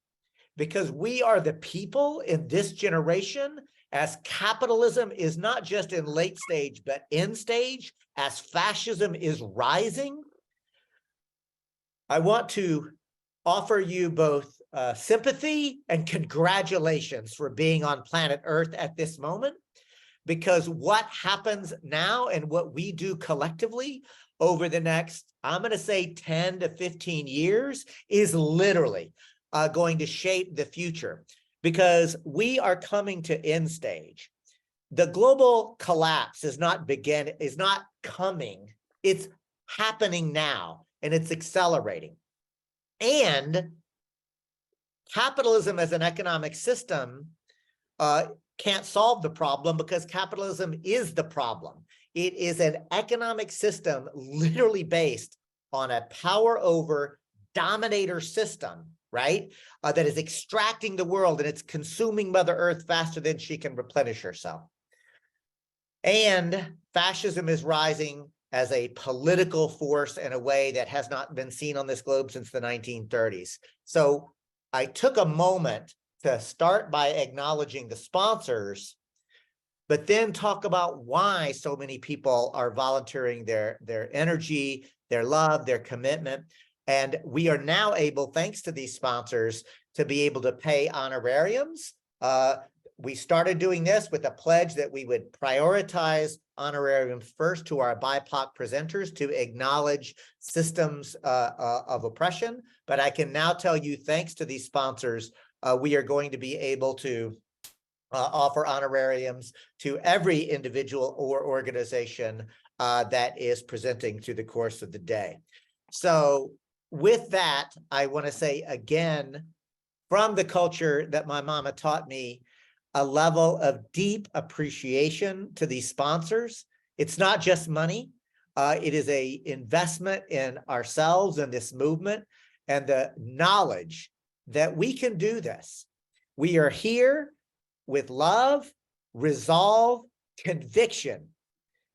because we are the people in this generation, as capitalism is not just in late stage, but end stage, as fascism is rising. I want to offer you both sympathy and congratulations for being on planet Earth at this moment, because what happens now and what we do collectively over the next, I'm going to say 10 to 15 years, is literally going to shape the future, because we are coming to end stage. The global collapse is not coming, it's happening now, and it's accelerating. And capitalism as an economic system can't solve the problem, because capitalism is the problem. It is an economic system literally based on a power over dominator system, right? That is extracting the world, and it's consuming Mother Earth faster than she can replenish herself. And fascism is rising as a political force in a way that has not been seen on this globe since the 1930s. So I took a moment to start by acknowledging the sponsors, but then talk about why so many people are volunteering their energy, their love, their commitment. And we are now able, thanks to these sponsors, to be able to pay honorariums. We started doing this with a pledge that we would prioritize honorariums first to our BIPOC presenters to acknowledge systems of oppression. But I can now tell you, thanks to these sponsors, we are going to be able to offer honorariums to every individual or organization that is presenting through the course of the day. So with that, I want to say again, from the culture that my mama taught me, a level of deep appreciation to these sponsors. It's not just money. It is an investment in ourselves and this movement, and the knowledge that we can do this. We are here with love, resolve, conviction,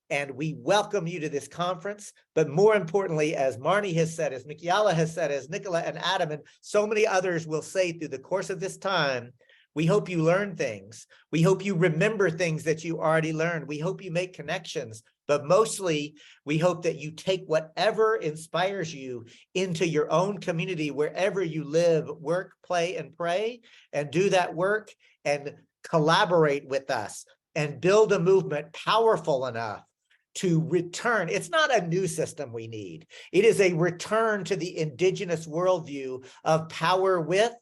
and we welcome you to this conference. But more importantly, as Marnie has said, as Miki'ala has said, as Nicola and Adam and so many others will say through the course of this time, we hope you learn things. We hope you remember things that you already learned. We hope you make connections, but mostly we hope that you take whatever inspires you into your own community, wherever you live, work, play, and pray, and do that work and collaborate with us and build a movement powerful enough to return. It's not a new system we need. It is a return to the indigenous worldview of power with,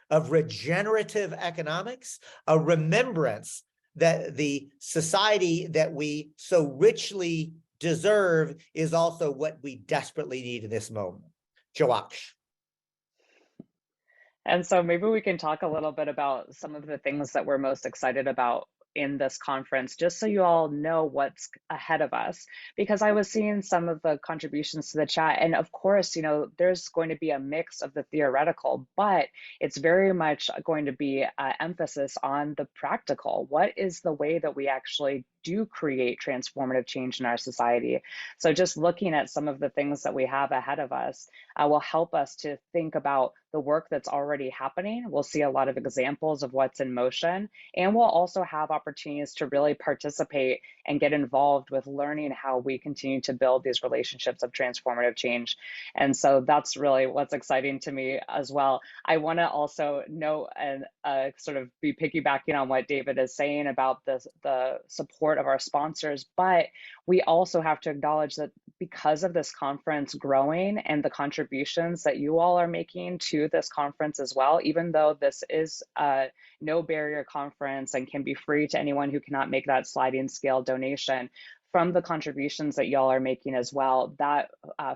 of regenerative economics, a remembrance that the society that we so richly deserve is also what we desperately need in this moment. Jawaksh. And so maybe we can talk a little bit about some of the things that we're most excited about in this conference, just so you all know what's ahead of us. Because I was seeing some of the contributions to the chat, and of course, you know, there's going to be a mix of the theoretical, but it's very much going to be emphasis on the practical. What is the way that we actually do create transformative change in our society? So just looking at some of the things that we have ahead of us will help us to think about the work that's already happening. We'll see a lot of examples of what's in motion, and we'll also have opportunities to really participate and get involved with learning how we continue to build these relationships of transformative change. And so that's really what's exciting to me as well. I want to also note and sort of be piggybacking on what David is saying about the support of our sponsors, but we also have to acknowledge that because of this conference growing and the contributions that you all are making to this conference as well, even though this is a no barrier conference and can be free to anyone who cannot make that sliding scale donation, from the contributions that y'all are making as well, that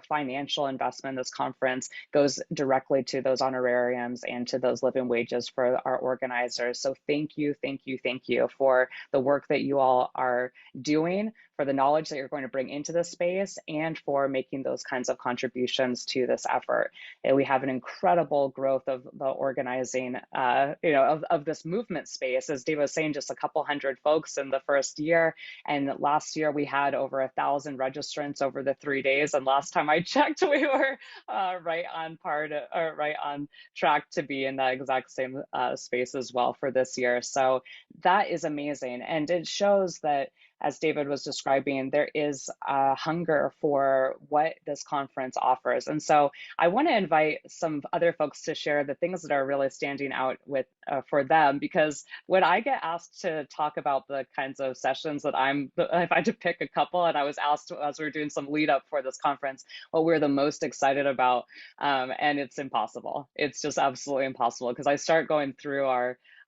financial investment in this conference goes directly to those honorariums and to those living wages for our organizers. So thank you, thank you, thank you for the work that you all are doing, for the knowledge that you're going to bring into this space, and for making those kinds of contributions to this effort. And we have an incredible growth of the organizing, of this movement space. As Dave was saying, just a couple hundred folks in the first year. And last year we had over 1,000 registrants over the 3 days. And last time I checked, we were right on track to be in that exact same space as well for this year. So that is amazing. And it shows that, as David was describing, there is a hunger for what this conference offers. And so I want to invite some other folks to share the things that are really standing out with for them, because when I get asked to talk about the kinds of sessions that if I had to pick a couple, and I was asked as we were doing some lead up for this conference, what we're the most excited about, and it's impossible. It's just absolutely impossible, because I start going through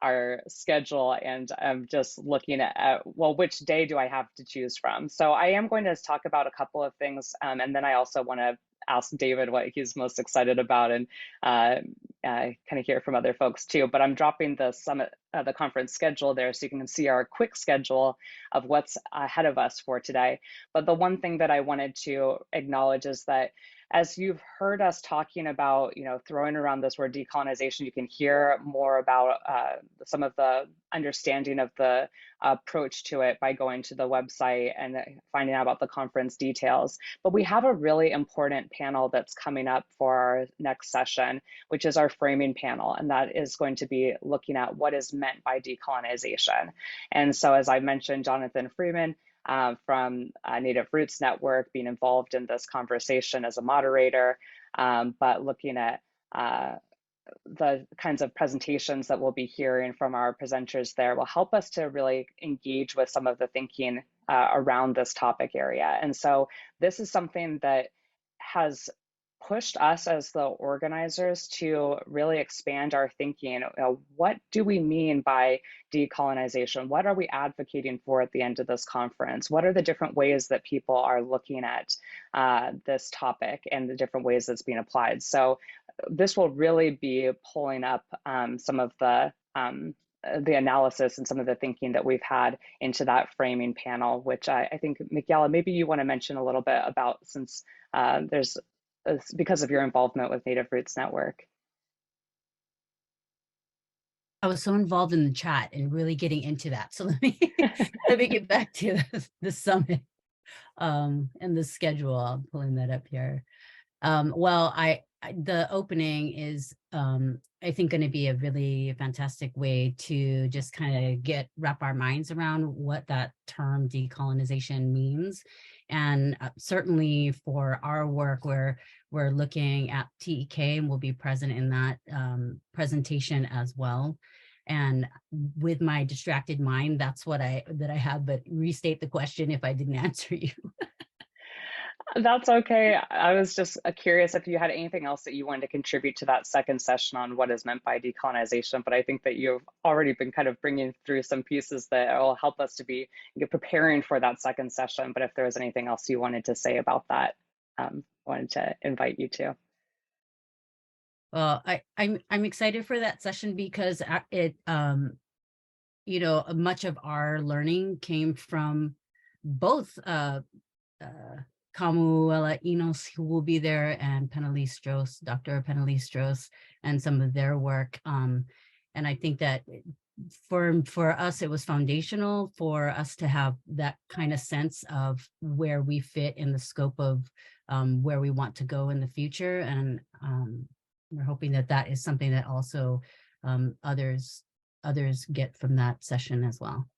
our schedule and I'm just looking at, well, which day do I have to choose from? So I am going to talk about a couple of things, and then I also want to ask David what he's most excited about, and kind of hear from other folks too. But I'm dropping the summit, the conference schedule there, so you can see our quick schedule of what's ahead of us for today. But the one thing that I wanted to acknowledge is that, as you've heard us talking about, throwing around this word decolonization, you can hear more about some of the understanding of the approach to it by going to the website and finding out about the conference details. But we have a really important panel that's coming up for our next session, which is our framing panel. And that is going to be looking at what is meant by decolonization. And so, as I mentioned, Jonathan Freeman from Native Roots Network being involved in this conversation as a moderator, but looking at the kinds of presentations that we'll be hearing from our presenters there will help us to really engage with some of the thinking around this topic area. And so this is something that has pushed us as the organizers to really expand our thinking. What do we mean by decolonization? What are we advocating for at the end of this conference? What are the different ways that people are looking at this topic and the different ways that's being applied? So this will really be pulling up some of the analysis and some of the thinking that we've had into that framing panel, which I think, Miki'ala, maybe you want to mention a little bit about, since there's because of your involvement with Native Roots Network. I was so involved in the chat and really getting into that. So let me get back to the summit and the schedule. I'm pulling that up here. Well, the opening is, I think, going to be a really fantastic way to just kind of wrap our minds around what that term decolonization means. And certainly for our work, we're looking at TEK, and we'll be present in that presentation as well. And with my distracted mind, that's what I have, but restate the question if I didn't answer you. That's okay. I was just curious if you had anything else that you wanted to contribute to that second session on what is meant by decolonization, but I think that you've already been kind of bringing through some pieces that will help us to be preparing for that second session. But if there was anything else you wanted to say about that, wanted to invite you to. Well, I'm excited for that session because it you know, much of our learning came from both Kamuela Enos, who will be there, and Penelistros, Dr. Penelistros, and some of their work. And I think that for us, it was foundational for us to have that kind of sense of where we fit in the scope of where we want to go in the future. And we're hoping that that is something that also others get from that session as well.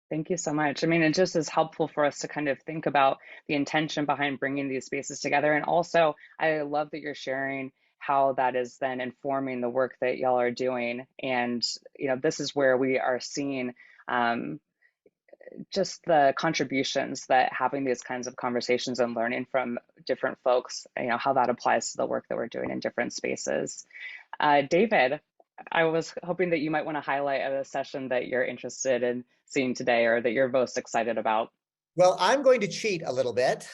Thank you so much. I mean, it just is helpful for us to kind of think about the intention behind bringing these spaces together. And also, I love that you're sharing how that is then informing the work that y'all are doing. And, you know, this is where we are seeing just the contributions that having these kinds of conversations and learning from different folks, you know, how that applies to the work that we're doing in different spaces. David, I was hoping that you might want to highlight a session that you're interested in seeing today or that you're most excited about. Well, I'm going to cheat a little bit,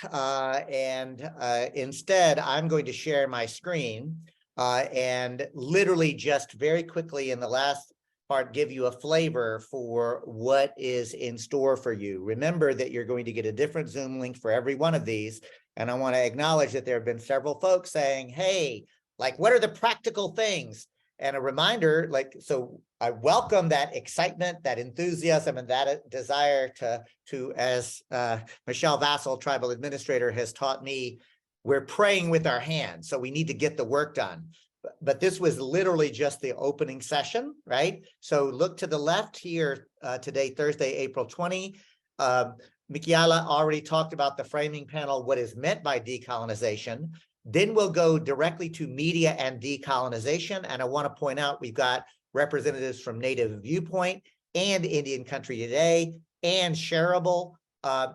instead, I'm going to share my screen and literally just very quickly in the last part, give you a flavor for what is in store for you. Remember that you're going to get a different Zoom link for every one of these. And I want to acknowledge that there have been several folks saying, hey, like, what are the practical things? And a reminder, like, so I welcome that excitement, that enthusiasm, and that desire to as Michelle Vassal, Tribal Administrator, has taught me, we're praying with our hands. So we need to get the work done. But this was literally just the opening session, right? So look to the left here today, Thursday, April 20. Miki'ala already talked about the framing panel, what is meant by decolonization. Then we'll go directly to media and decolonization. And I want to point out, we've got representatives from Native Viewpoint and Indian Country Today and Shareable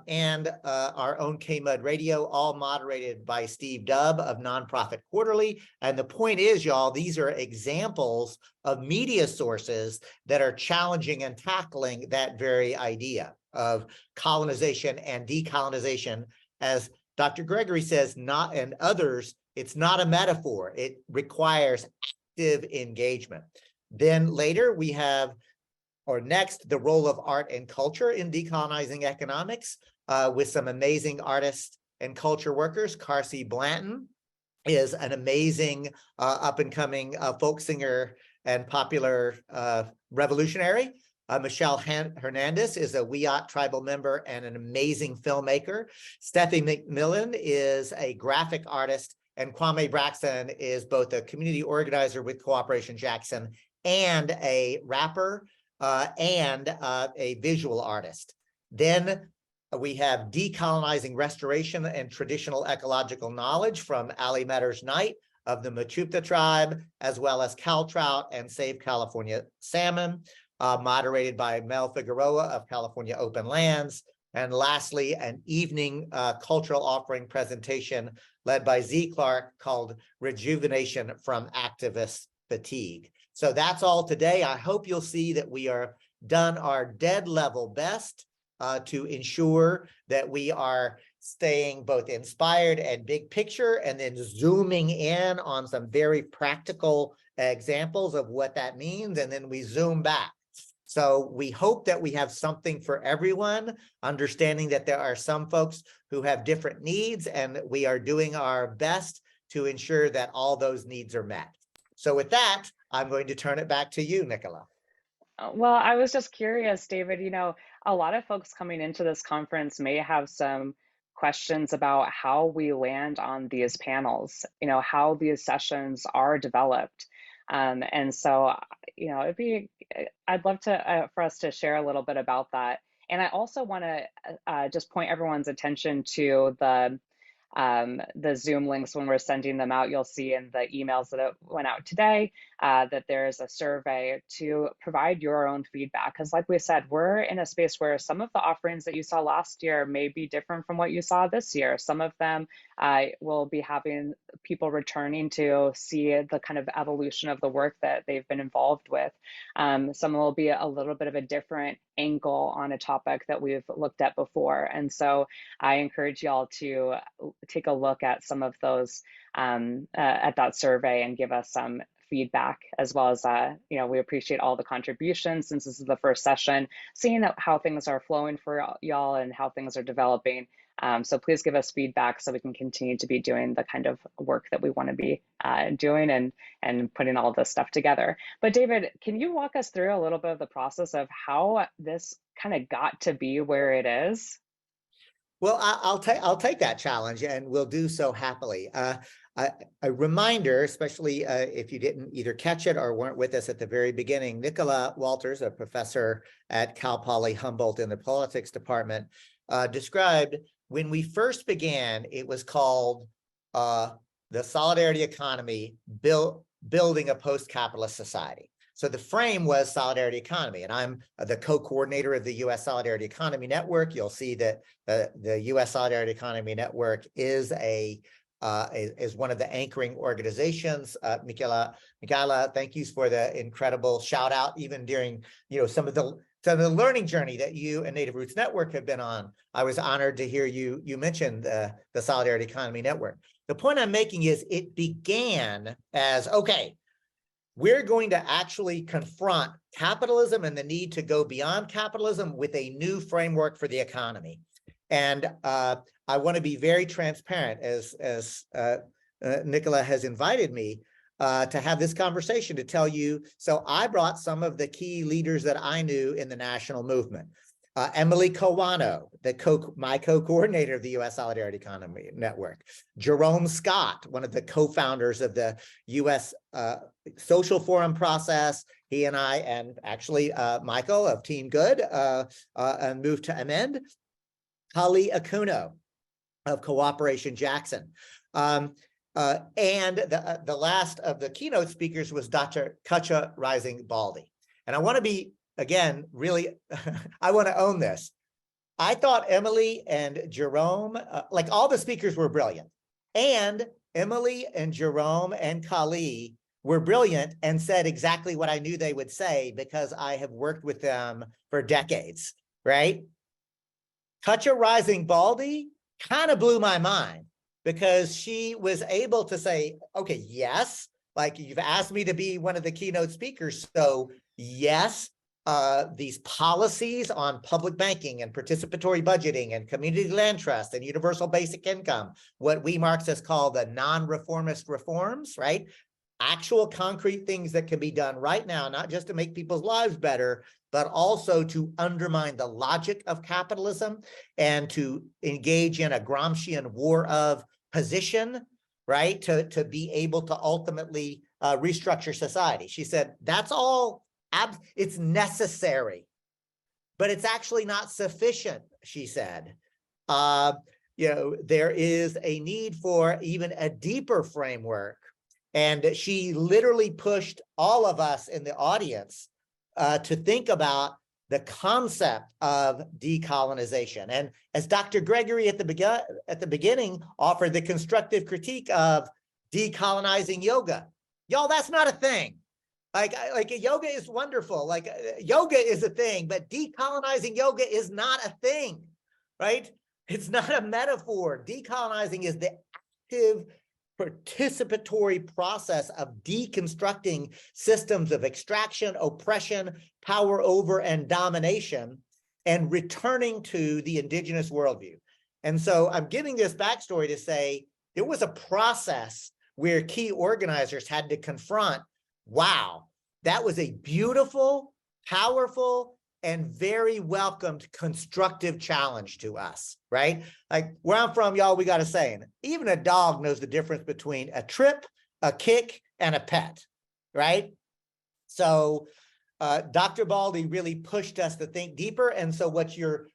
and our own K-Mud Radio, all moderated by Steve Dubb of Nonprofit Quarterly. And the point is, y'all, these are examples of media sources that are challenging and tackling that very idea of colonization and decolonization. As Dr. Gregory says, not, and others, it's not a metaphor. It requires active engagement. Then later we have, or next, the role of art and culture in decolonizing economics with some amazing artists and culture workers. Carsey Blanton is an amazing up-and-coming folk singer and popular revolutionary. Michelle Hernandez is a Wiyot tribal member and an amazing filmmaker. Steffi McMillan is a graphic artist, and Kwame Braxton is both a community organizer with Cooperation Jackson and a rapper and a visual artist. Then we have Decolonizing Restoration and Traditional Ecological Knowledge from Ali Metters Knight of the Mechoopda tribe, as well as Cal Trout and Save California Salmon, moderated by Mel Figueroa of California Open Lands. And lastly, an evening cultural offering presentation led by Z Clark called Rejuvenation from Activist Fatigue. So that's all today. I hope you'll see that we are done our dead level best to ensure that we are staying both inspired and big picture, and then zooming in on some very practical examples of what that means, and then we zoom back. So we hope that we have something for everyone, understanding that there are some folks who have different needs, and we are doing our best to ensure that all those needs are met. So with that, I'm going to turn it back to you, Nicola. Well, I was just curious, David, you know, a lot of folks coming into this conference may have some questions about how we land on these panels, you know, how these sessions are developed. And so, you know, I'd love to, for us to share a little bit about that. And I also want to just point everyone's attention to the the Zoom links, when we're sending them out, you'll see in the emails that went out today that there's a survey to provide your own feedback. Because like we said, we're in a space where some of the offerings that you saw last year may be different from what you saw this year. Some of them will be having people returning to see the kind of evolution of the work that they've been involved with. Some will be a little bit of a different angle on a topic that we've looked at before. And so I encourage y'all to take a look at some of those, at that survey, and give us some feedback, as well as, we appreciate all the contributions since this is the first session, seeing how things are flowing for y'all and how things are developing. So please give us feedback so we can continue to be doing the kind of work that we want to be doing and putting all this stuff together. But David, can you walk us through a little bit of the process of how this kind of got to be where it is? Well, I'll take that challenge, and we'll do so happily. A reminder, especially if you didn't either catch it or weren't with us at the very beginning, Nicola Walters, a professor at Cal Poly Humboldt in the politics department, described when we first began, it was called the solidarity economy, building a post-capitalist society. So the frame was solidarity economy, and I'm the co-coordinator of the U.S. Solidarity Economy Network. You'll see that the U.S. Solidarity Economy Network is one of the anchoring organizations. Miki'ala, thank you for the incredible shout out, even during some of the learning journey that you and Native Roots Network have been on. I was honored to hear you mention the Solidarity Economy Network. The point I'm making is it began as, okay, we're going to actually confront capitalism and the need to go beyond capitalism with a new framework for the economy. And I want to be very transparent, as Nicola has invited me to have this conversation, to tell you. So I brought some of the key leaders that I knew in the national movement. Emily Kowano, my co-coordinator of the U.S. Solidarity Economy Network. Jerome Scott, one of the co-founders of the U.S. Social Forum process. He and I, and actually Michael of Team Good, and moved to Amend. Kali Akuno of Cooperation Jackson. And the last of the keynote speakers was Dr. Kacha Rising Baldy. And I want to be, again, really, I want to own this. I thought Emily and Jerome, like all the speakers were brilliant. And Emily and Jerome and Kali were brilliant and said exactly what I knew they would say, because I have worked with them for decades, right? Kacha Rising Baldy kind of blew my mind, because she was able to say, okay, yes, like you've asked me to be one of the keynote speakers. So yes, these policies on public banking and participatory budgeting and community land trust and universal basic income, what we Marxists call the non-reformist reforms, right? Actual concrete things that can be done right now, not just to make people's lives better, but also to undermine the logic of capitalism and to engage in a Gramscian war of position, right? To be able to ultimately restructure society. She said, that's all, it's necessary, but it's actually not sufficient, she said. There is a need for even a deeper framework. And she literally pushed all of us in the audience to think about the concept of decolonization. And as Dr. Gregory at the beginning offered the constructive critique of decolonizing yoga, y'all, that's not a thing. Like yoga is wonderful. Like yoga is a thing, but decolonizing yoga is not a thing, right? It's not a metaphor. Decolonizing is the active participatory process of deconstructing systems of extraction, oppression, power over, and domination, and returning to the indigenous worldview. And so I'm giving this backstory to say there was a process where key organizers had to confront, wow, that was a beautiful, powerful, and very welcomed constructive challenge to us, right? Like where I'm from, y'all, we got a saying, even a dog knows the difference between a trip, a kick, and a pet, right? So Dr. Baldy really pushed us to think deeper. And so what you're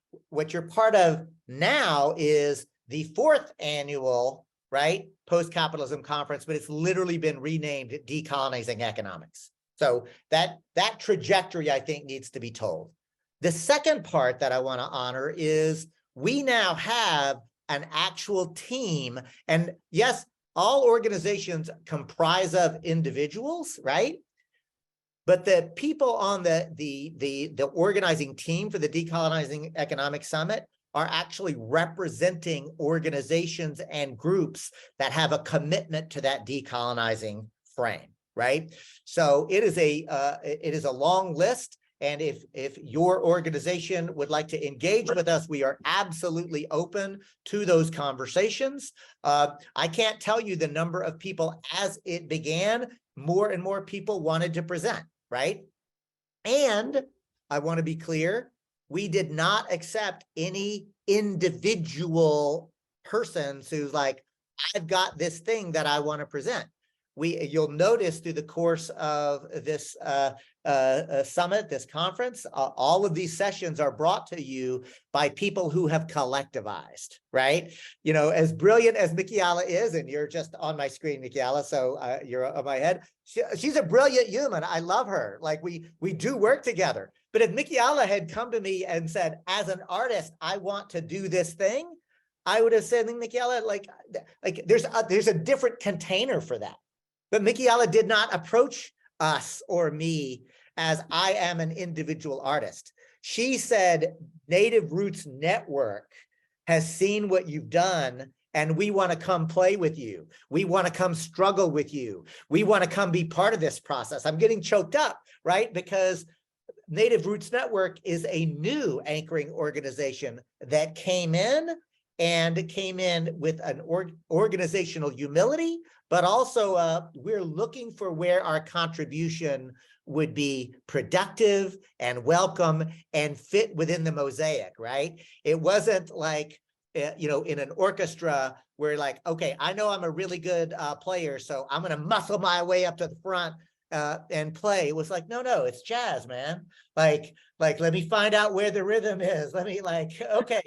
part of now is the 4th annual, right, post-capitalism conference, but it's literally been renamed Decolonizing Economics. So that trajectory, I think, needs to be told. The second part that I want to honor is we now have an actual team. And yes, all organizations comprise of individuals, right? But the people on the organizing team for the Decolonizing Economic Summit are actually representing organizations and groups that have a commitment to that decolonizing frame, right? So it is a long list. And if your organization would like to engage with us, we are absolutely open to those conversations. I can't tell you the number of people as it began, more and more people wanted to present, right? And I want to be clear, we did not accept any individual persons who's like, I've got this thing that I want to present. You'll notice through the course of this summit, this conference, all of these sessions are brought to you by people who have collectivized, right? You know, as brilliant as Miki'ala is, and you're just on my screen, Miki'ala, so you're on my head. She's a brilliant human. I love her. Like we do work together. But if Miki'ala had come to me and said, as an artist, I want to do this thing, I would have said, Miki'ala, like there's a different container for that. But Miki'ala did not approach us or me as I am an individual artist. She said, Native Roots Network has seen what you've done, and we want to come play with you. We want to come struggle with you. We want to come be part of this process. I'm getting choked up, right? Because Native Roots Network is a new anchoring organization that came in with an organizational humility, but also we're looking for where our contribution would be productive and welcome and fit within the mosaic, right? It wasn't like, you know, in an orchestra where like, okay, I know I'm a really good player, so I'm gonna muscle my way up to the front and play. It was like, no, it's jazz, man. Like, let me find out where the rhythm is. Let me okay,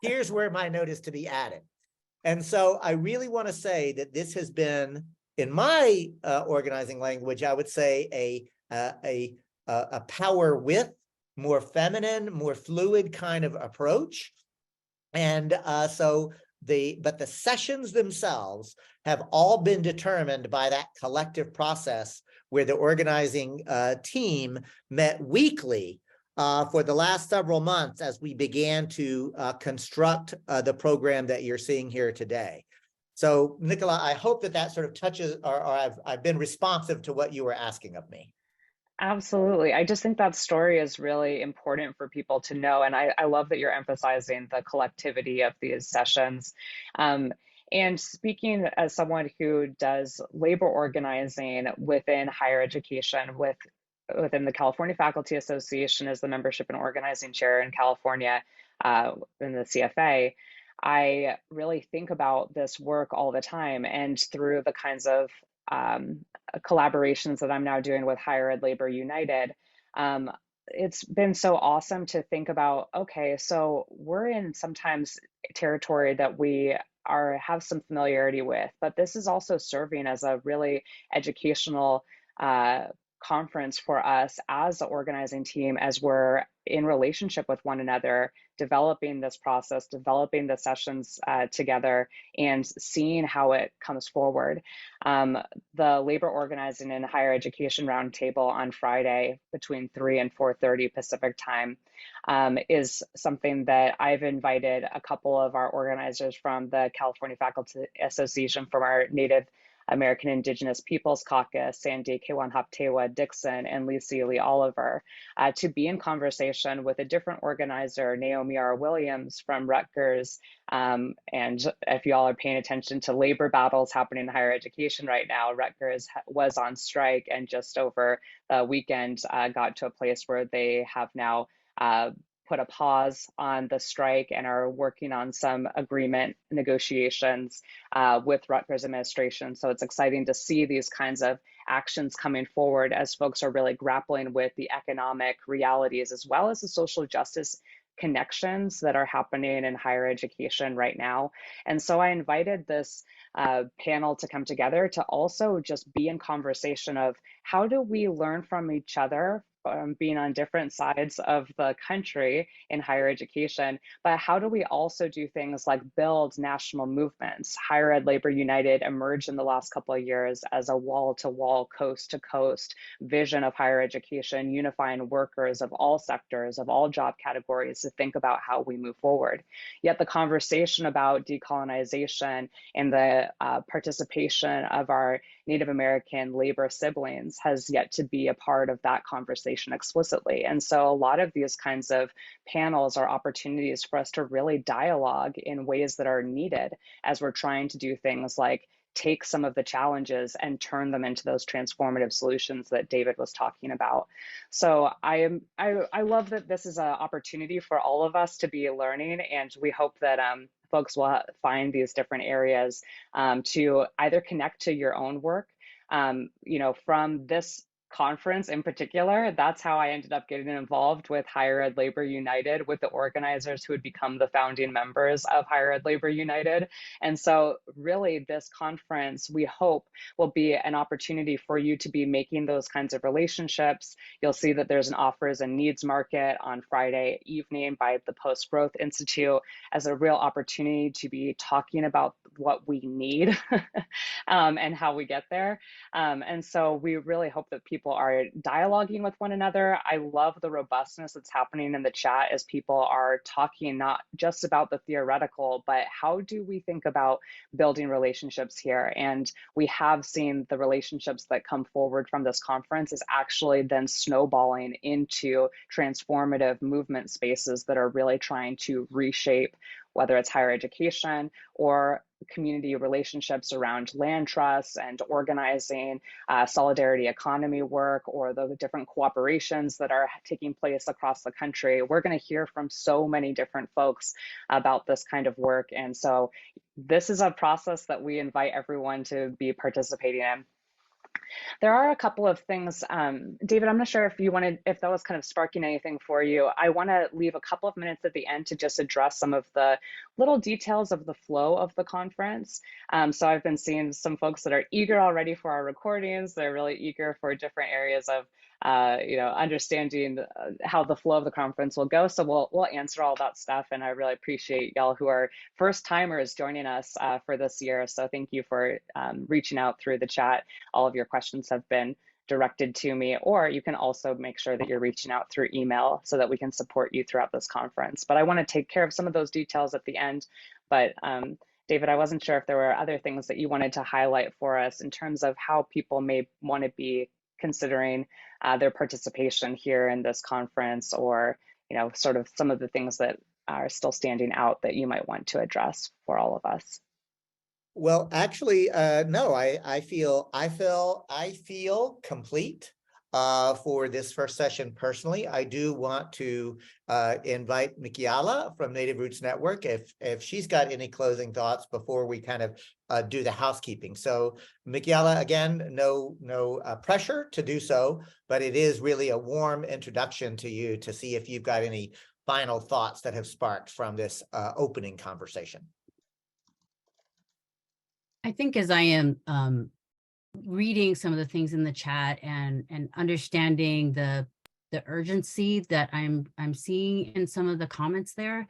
here's where my note is to be added. And so I really want to say that this has been, in my organizing language, I would say a power with, more feminine, more fluid kind of approach. And but the sessions themselves have all been determined by that collective process where the organizing team met weekly for the last several months as we began to construct the program that you're seeing here today. So, Nicola, I hope that sort of touches, or I've been responsive to what you were asking of me. Absolutely. I just think that story is really important for people to know. And I love that you're emphasizing the collectivity of these sessions. And speaking as someone who does labor organizing within higher education within the California Faculty Association as the membership and organizing chair in California in the CFA, I really think about this work all the time, and through the kinds of collaborations that I'm now doing with Higher Ed Labor United, it's been so awesome to think about, okay, so we're in sometimes territory that we have some familiarity with, but this is also serving as a really educational conference for us as the organizing team, as we're in relationship with one another, developing this process, developing the sessions together, and seeing how it comes forward. The Labor Organizing in Higher Education Roundtable on Friday between 3 and 4:30 Pacific time is something that I've invited a couple of our organizers from the California Faculty Association, from our Native American Indigenous Peoples Caucus, Sandy Kewanhaptewa Dixon, and Lisa Lee Oliver, to be in conversation with a different organizer, Naomi R. Williams from Rutgers. And if y'all are paying attention to labor battles happening in higher education right now, Rutgers was on strike, and just over the weekend got to a place where they have now put a pause on the strike and are working on some agreement negotiations with Rutgers administration. So it's exciting to see these kinds of actions coming forward as folks are really grappling with the economic realities as well as the social justice connections that are happening in higher education right now. And so I invited this panel to come together to also just be in conversation of how do we learn from each other, being on different sides of the country in higher education, but how do we also do things like build national movements? Higher Ed Labor United emerged in the last couple of years as a wall-to-wall, coast-to-coast vision of higher education, unifying workers of all sectors, of all job categories to think about how we move forward. Yet the conversation about decolonization and the participation of our Native American labor siblings has yet to be a part of that conversation explicitly. And so a lot of these kinds of panels are opportunities for us to really dialogue in ways that are needed as we're trying to do things like take some of the challenges and turn them into those transformative solutions that David was talking about. So I love that this is an opportunity for all of us to be learning, and we hope that folks will find these different areas to either connect to your own work, from this conference in particular. That's how I ended up getting involved with Higher Ed Labor United, with the organizers who had become the founding members of Higher Ed Labor United. And so really this conference, we hope, will be an opportunity for you to be making those kinds of relationships. You'll see that there's an offers and needs market on Friday evening by the Post Growth Institute as a real opportunity to be talking about what we need and how we get there. And so we really hope that people are dialoguing with one another. I love the robustness that's happening in the chat as people are talking not just about the theoretical, but how do we think about building relationships here? And we have seen the relationships that come forward from this conference is actually then snowballing into transformative movement spaces that are really trying to reshape whether it's higher education or community relationships around land trusts and organizing, solidarity economy work, or the different cooperations that are taking place across the country. We're going to hear from so many different folks about this kind of work. And so this is a process that we invite everyone to be participating in. There are a couple of things, David, I'm not sure if that was kind of sparking anything for you. I want to leave a couple of minutes at the end to just address some of the little details of the flow of the conference. So I've been seeing some folks that are eager already for our recordings. They're really eager for different areas of understanding how the flow of the conference will go. So we'll answer all that stuff. And I really appreciate y'all who are first timers joining us for this year. So thank you for reaching out through the chat. All of your questions have been directed to me, or you can also make sure that you're reaching out through email so that we can support you throughout this conference. But I want to take care of some of those details at the end. But David, I wasn't sure if there were other things that you wanted to highlight for us in terms of how people may want to be considering their participation here in this conference, or sort of some of the things that are still standing out that you might want to address for all of us. Well, actually, no, I feel complete for this first session personally. I do want to invite Miki'ala from Native Roots Network if she's got any closing thoughts before we kind of do the housekeeping. So Miki'ala, again, no pressure to do so, but it is really a warm introduction to you to see if you've got any final thoughts that have sparked from this opening conversation. I think as I am reading some of the things in the chat and understanding the urgency that I'm seeing in some of the comments there,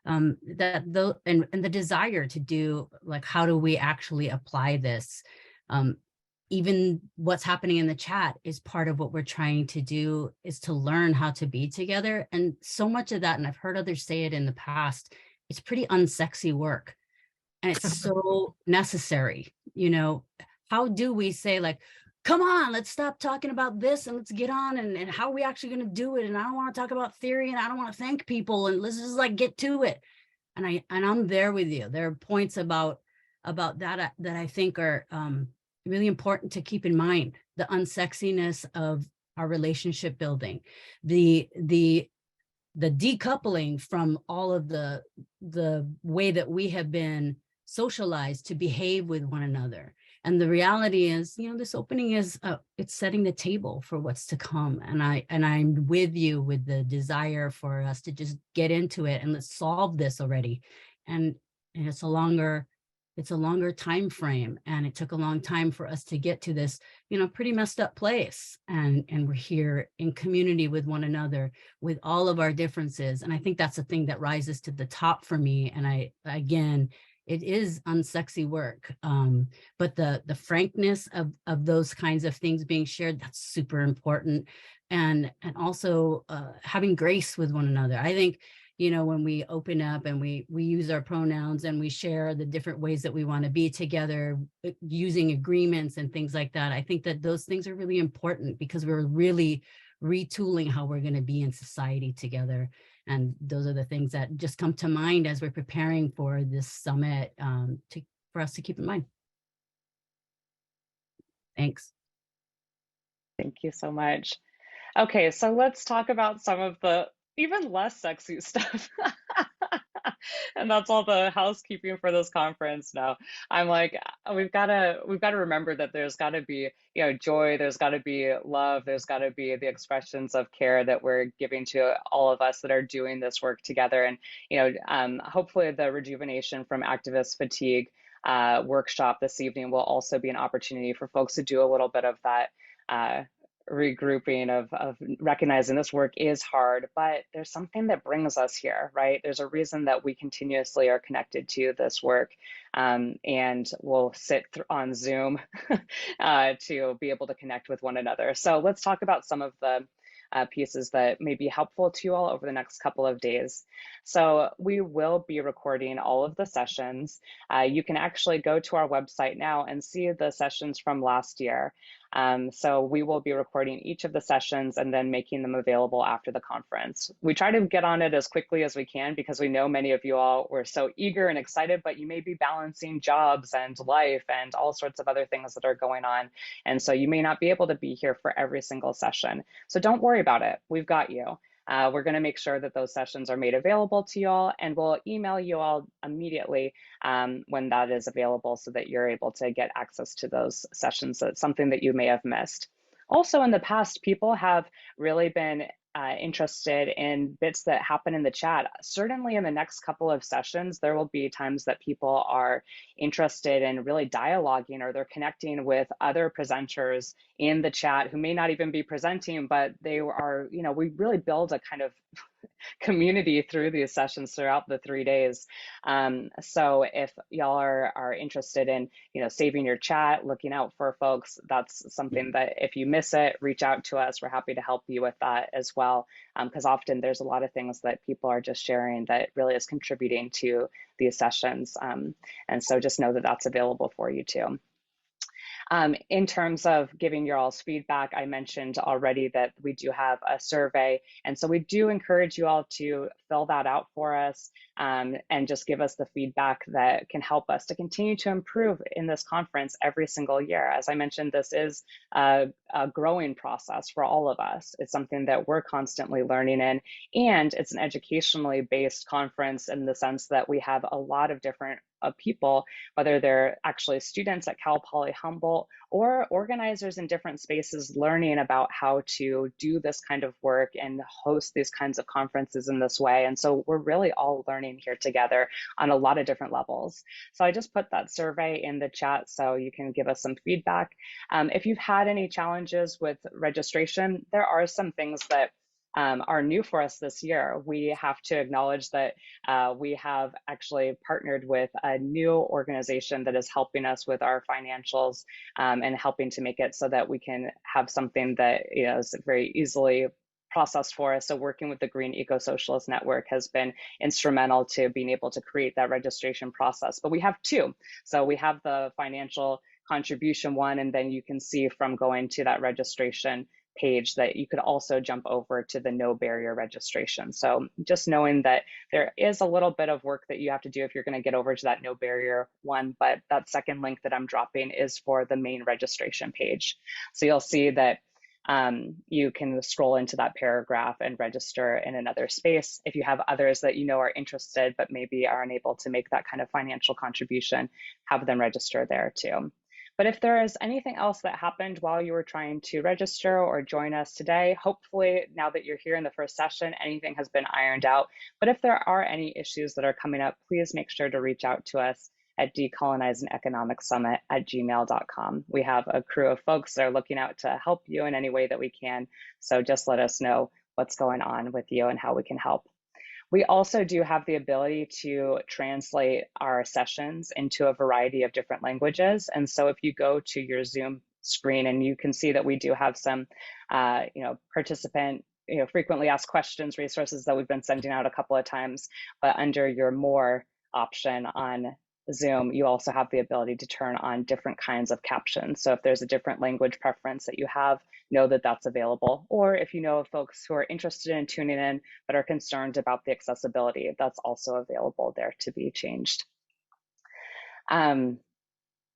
and the desire to do, like, how do we actually apply this? Even what's happening in the chat is part of what we're trying to do, is to learn how to be together. And so much of that, and I've heard others say it in the past, it's pretty unsexy work. And it's so necessary. How do we say, like, come on, let's stop talking about this and let's get on and how are we actually going to do it? And I don't want to talk about theory and I don't want to thank people, and let's just get to it. And I'm there with you. There are points about that that I think are really important to keep in mind. The unsexiness of our relationship building, the decoupling from all of the way that we have been socialized to behave with one another, And the reality is, this opening is, it's setting the table for what's to come. And I'm with you with the desire for us to just get into it and let's solve this already. And it's a longer time frame, and it took a long time for us to get to this, pretty messed up place. And we're here in community with one another, with all of our differences. And I think that's the thing that rises to the top for me. And again, it is unsexy work, but the frankness of those kinds of things being shared, that's super important. And also having grace with one another. I think, when we open up and we use our pronouns and we share the different ways that we want to be together, using agreements and things like that, I think that those things are really important, because we're really retooling how we're going to be in society together. And those are the things that just come to mind as we're preparing for this summit, for us to keep in mind. Thanks. Thank you so much. Okay, so let's talk about some of the even less sexy stuff. And that's all the housekeeping for this conference now. I'm like, we've got to remember that there's got to be, joy, there's got to be love, there's got to be the expressions of care that we're giving to all of us that are doing this work together. And hopefully the rejuvenation from activist fatigue workshop this evening will also be an opportunity for folks to do a little bit of that regrouping of recognizing this work is hard, but there's something that brings us here, right? There's a reason that we continuously are connected to this work, and we'll sit on Zoom to be able to connect with one another. So let's talk about some of the pieces that may be helpful to you all over the next couple of days. So we will be recording all of the sessions. You can actually go to our website now and see the sessions from last year. So we will be recording each of the sessions and then making them available after the conference. We try to get on it as quickly as we can because we know many of you all were so eager and excited, but you may be balancing jobs and life and all sorts of other things that are going on. And so you may not be able to be here for every single session. So don't worry about it. We've got you. We're going to make sure that those sessions are made available to you all, and we'll email you all immediately when that is available so that you're able to get access to those sessions. So it's something that you may have missed. Also, in the past, people have really been interested in bits that happen in the chat. Certainly in the next couple of sessions, there will be times that people are interested in really dialoguing, or they're connecting with other presenters in the chat who may not even be presenting, but they are, we really build a kind of community through these sessions throughout the 3 days. So if y'all are interested in, saving your chat, looking out for folks, that's something that if you miss it, reach out to us. We're happy to help you with that as well. Because often there's a lot of things that people are just sharing that really is contributing to these sessions. And so just know that that's available for you too. In terms of giving your all's feedback, I mentioned already that we do have a survey. And so we do encourage you all to fill that out for us and just give us the feedback that can help us to continue to improve in this conference every single year. As I mentioned, this is a growing process for all of us. It's something that we're constantly learning in, and it's an educationally based conference in the sense that we have a lot of different people, whether they're actually students at Cal Poly Humboldt or organizers in different spaces learning about how to do this kind of work and host these kinds of conferences in this way. And so we're really all learning here together on a lot of different levels. So I just put that survey in the chat so you can give us some feedback. If you've had any challenges with registration, there are some things that are new for us this year. We have to acknowledge that we have actually partnered with a new organization that is helping us with our financials and helping to make it so that we can have something that is very easily processed for us. So working with the Green Eco-Socialist Network has been instrumental to being able to create that registration process. But we have two. So we have the financial contribution one, and then you can see from going to that registration page that you could also jump over to the no barrier registration. So just knowing that there is a little bit of work that you have to do if you're going to get over to that no barrier one, but that second link that I'm dropping is for the main registration page. So you'll see that you can scroll into that paragraph and register in another space. If you have others that are interested but maybe are unable to make that kind of financial contribution, have them register there too. But if there is anything else that happened while you were trying to register or join us today, hopefully now that you're here in the first session, anything has been ironed out. But if there are any issues that are coming up, please make sure to reach out to us at decolonizingeconomicsummit@gmail.com. We have a crew of folks that are looking out to help you in any way that we can. So just let us know what's going on with you and how we can help. We also do have the ability to translate our sessions into a variety of different languages. And so if you go to your Zoom screen, and you can see that we do have some, participant, frequently asked questions resources that we've been sending out a couple of times, but under your More option on Zoom, you also have the ability to turn on different kinds of captions. So if there's a different language preference that you have, know that that's available. Or if you know of folks who are interested in tuning in but are concerned about the accessibility, that's also available there to be changed.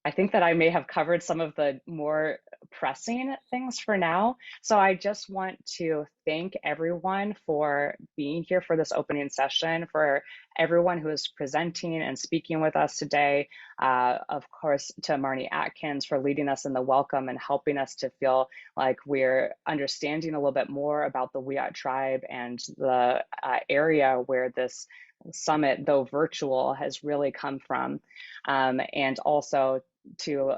I think that I may have covered some of the more pressing things for now. So I just want to thank everyone for being here for this opening session, for everyone who is presenting and speaking with us today. Of course, to Marnie Atkins for leading us in the welcome and helping us to feel like we're understanding a little bit more about the Wiyot tribe and the area where this summit, though virtual, has really come from. And also to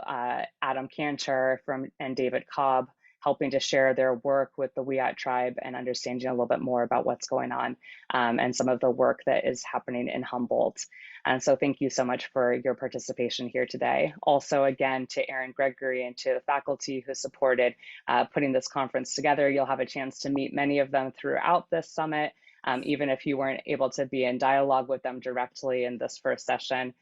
Adam Canter and David Cobb, helping to share their work with the Wiyot tribe and understanding a little bit more about what's going on and some of the work that is happening in Humboldt. And so thank you so much for your participation here today. Also, again, to Aaron Gregory and to the faculty who supported putting this conference together. You'll have a chance to meet many of them throughout this summit, even if you weren't able to be in dialogue with them directly in this first session.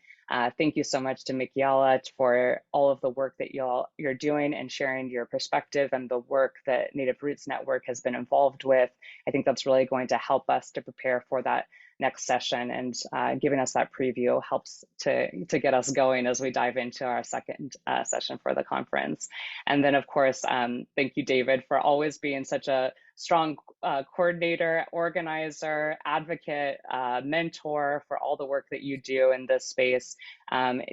Thank you so much to Miki'ala for all of the work that you're doing and sharing your perspective and the work that Native Roots Network has been involved with. I think that's really going to help us to prepare for that next session, and giving us that preview helps to get us going as we dive into our second session for the conference. And then, of course, thank you, David, for always being such a strong coordinator, organizer, advocate, mentor for all the work that you do in this space.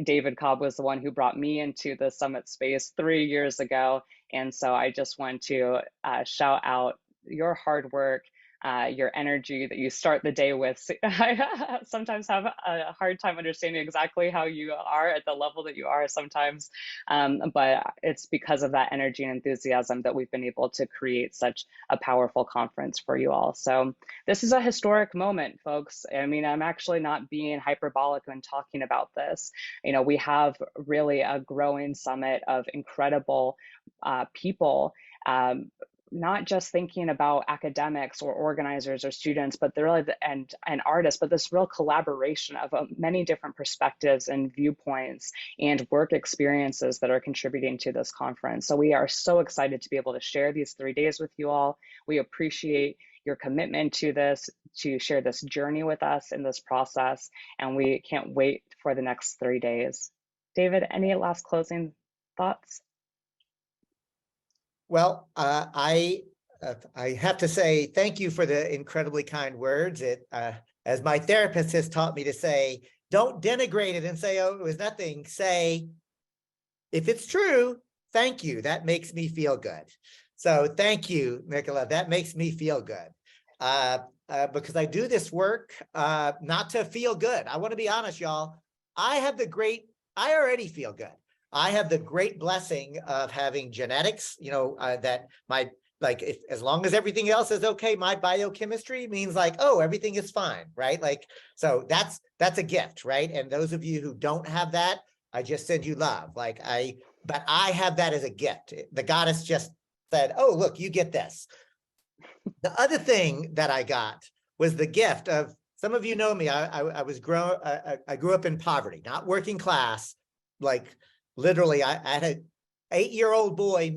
David Cobb was the one who brought me into the summit space 3 years ago. And so I just want to shout out your hard work, your energy that you start the day with. I sometimes have a hard time understanding exactly how you are at the level that you are sometimes, but it's because of that energy and enthusiasm that we've been able to create such a powerful conference for you all. So this is a historic moment, folks. I mean, I'm actually not being hyperbolic when talking about this. We have really a growing summit of incredible people, not just thinking about academics or organizers or students, but and artists, but this real collaboration of many different perspectives and viewpoints and work experiences that are contributing to this conference. So we are so excited to be able to share these 3 days with you all. We appreciate your commitment to this, to share this journey with us in this process, and we can't wait for the next 3 days. David, any last closing thoughts? Well, I have to say thank you for the incredibly kind words. As my therapist has taught me to say, don't denigrate it and say, oh, it was nothing. Say, if it's true, thank you. That makes me feel good. So thank you, Nicola. That makes me feel good. Because I do this work not to feel good. I want to be honest, y'all. I already feel good. I have the great blessing of having genetics, that as long as everything else is okay, my biochemistry means oh, everything is fine, right? So that's a gift, right? And those of you who don't have that, I just send you love. But I have that as a gift. The goddess just said, oh, look, you get this. The other thing that I got was the gift of, some of you know me, I grew up in poverty, not working class, literally, I had an 8-year-old boy,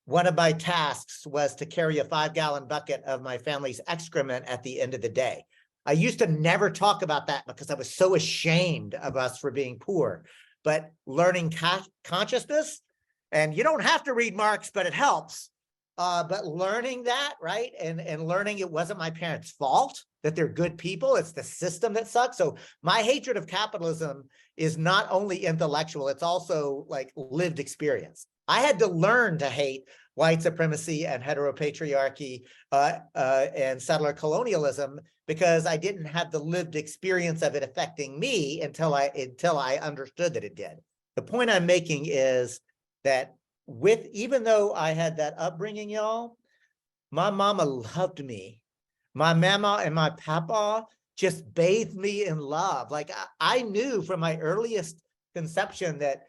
one of my tasks was to carry a 5-gallon bucket of my family's excrement at the end of the day. I used to never talk about that because I was so ashamed of us for being poor. But learning consciousness, and you don't have to read Marx, but it helps. But learning that, right, and learning it wasn't my parents' fault, that they're good people, it's the system that sucks. So my hatred of capitalism is not only intellectual, it's also like lived experience. I had to learn to hate white supremacy and heteropatriarchy and settler colonialism because I didn't have the lived experience of it affecting me until I understood that it did. The point I'm making is that even though I had that upbringing, y'all, my mama loved me. My mama and my papa just bathed me in love. Like I knew from my earliest conception that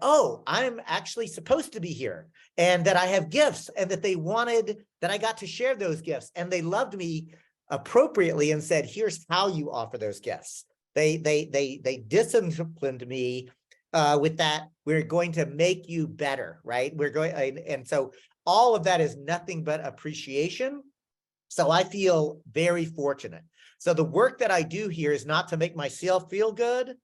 oh, I'm actually supposed to be here, and that I have gifts, and that they wanted that I got to share those gifts, and they loved me appropriately and said, here's how you offer those gifts. They disciplined me with that. We're going to make you better, right? We're going, and so all of that is nothing but appreciation. So I feel very fortunate. So the work that I do here is not to make myself feel good.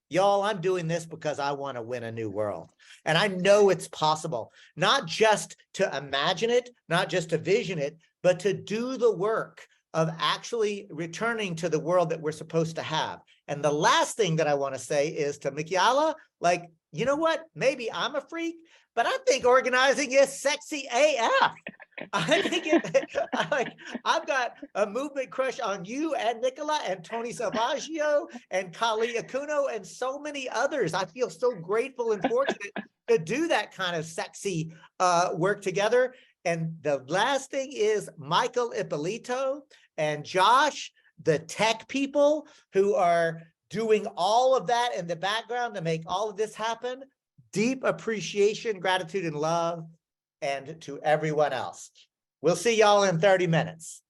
Y'all, I'm doing this because I want to win a new world. And I know it's possible, not just to imagine it, not just to vision it, but to do the work of actually returning to the world that we're supposed to have. And the last thing that I want to say is to Miki'ala, like, you know what? Maybe I'm a freak, but I think organizing is sexy AF. I think I've got a movement crush on you and Nicola and Tony Salvaggio and Kali Akuno and so many others. I feel so grateful and fortunate to do that kind of sexy work together. And the last thing is Michael Ippolito and Josh, the tech people who are doing all of that in the background to make all of this happen. Deep appreciation, gratitude, and love. And to everyone else. We'll see y'all in 30 minutes.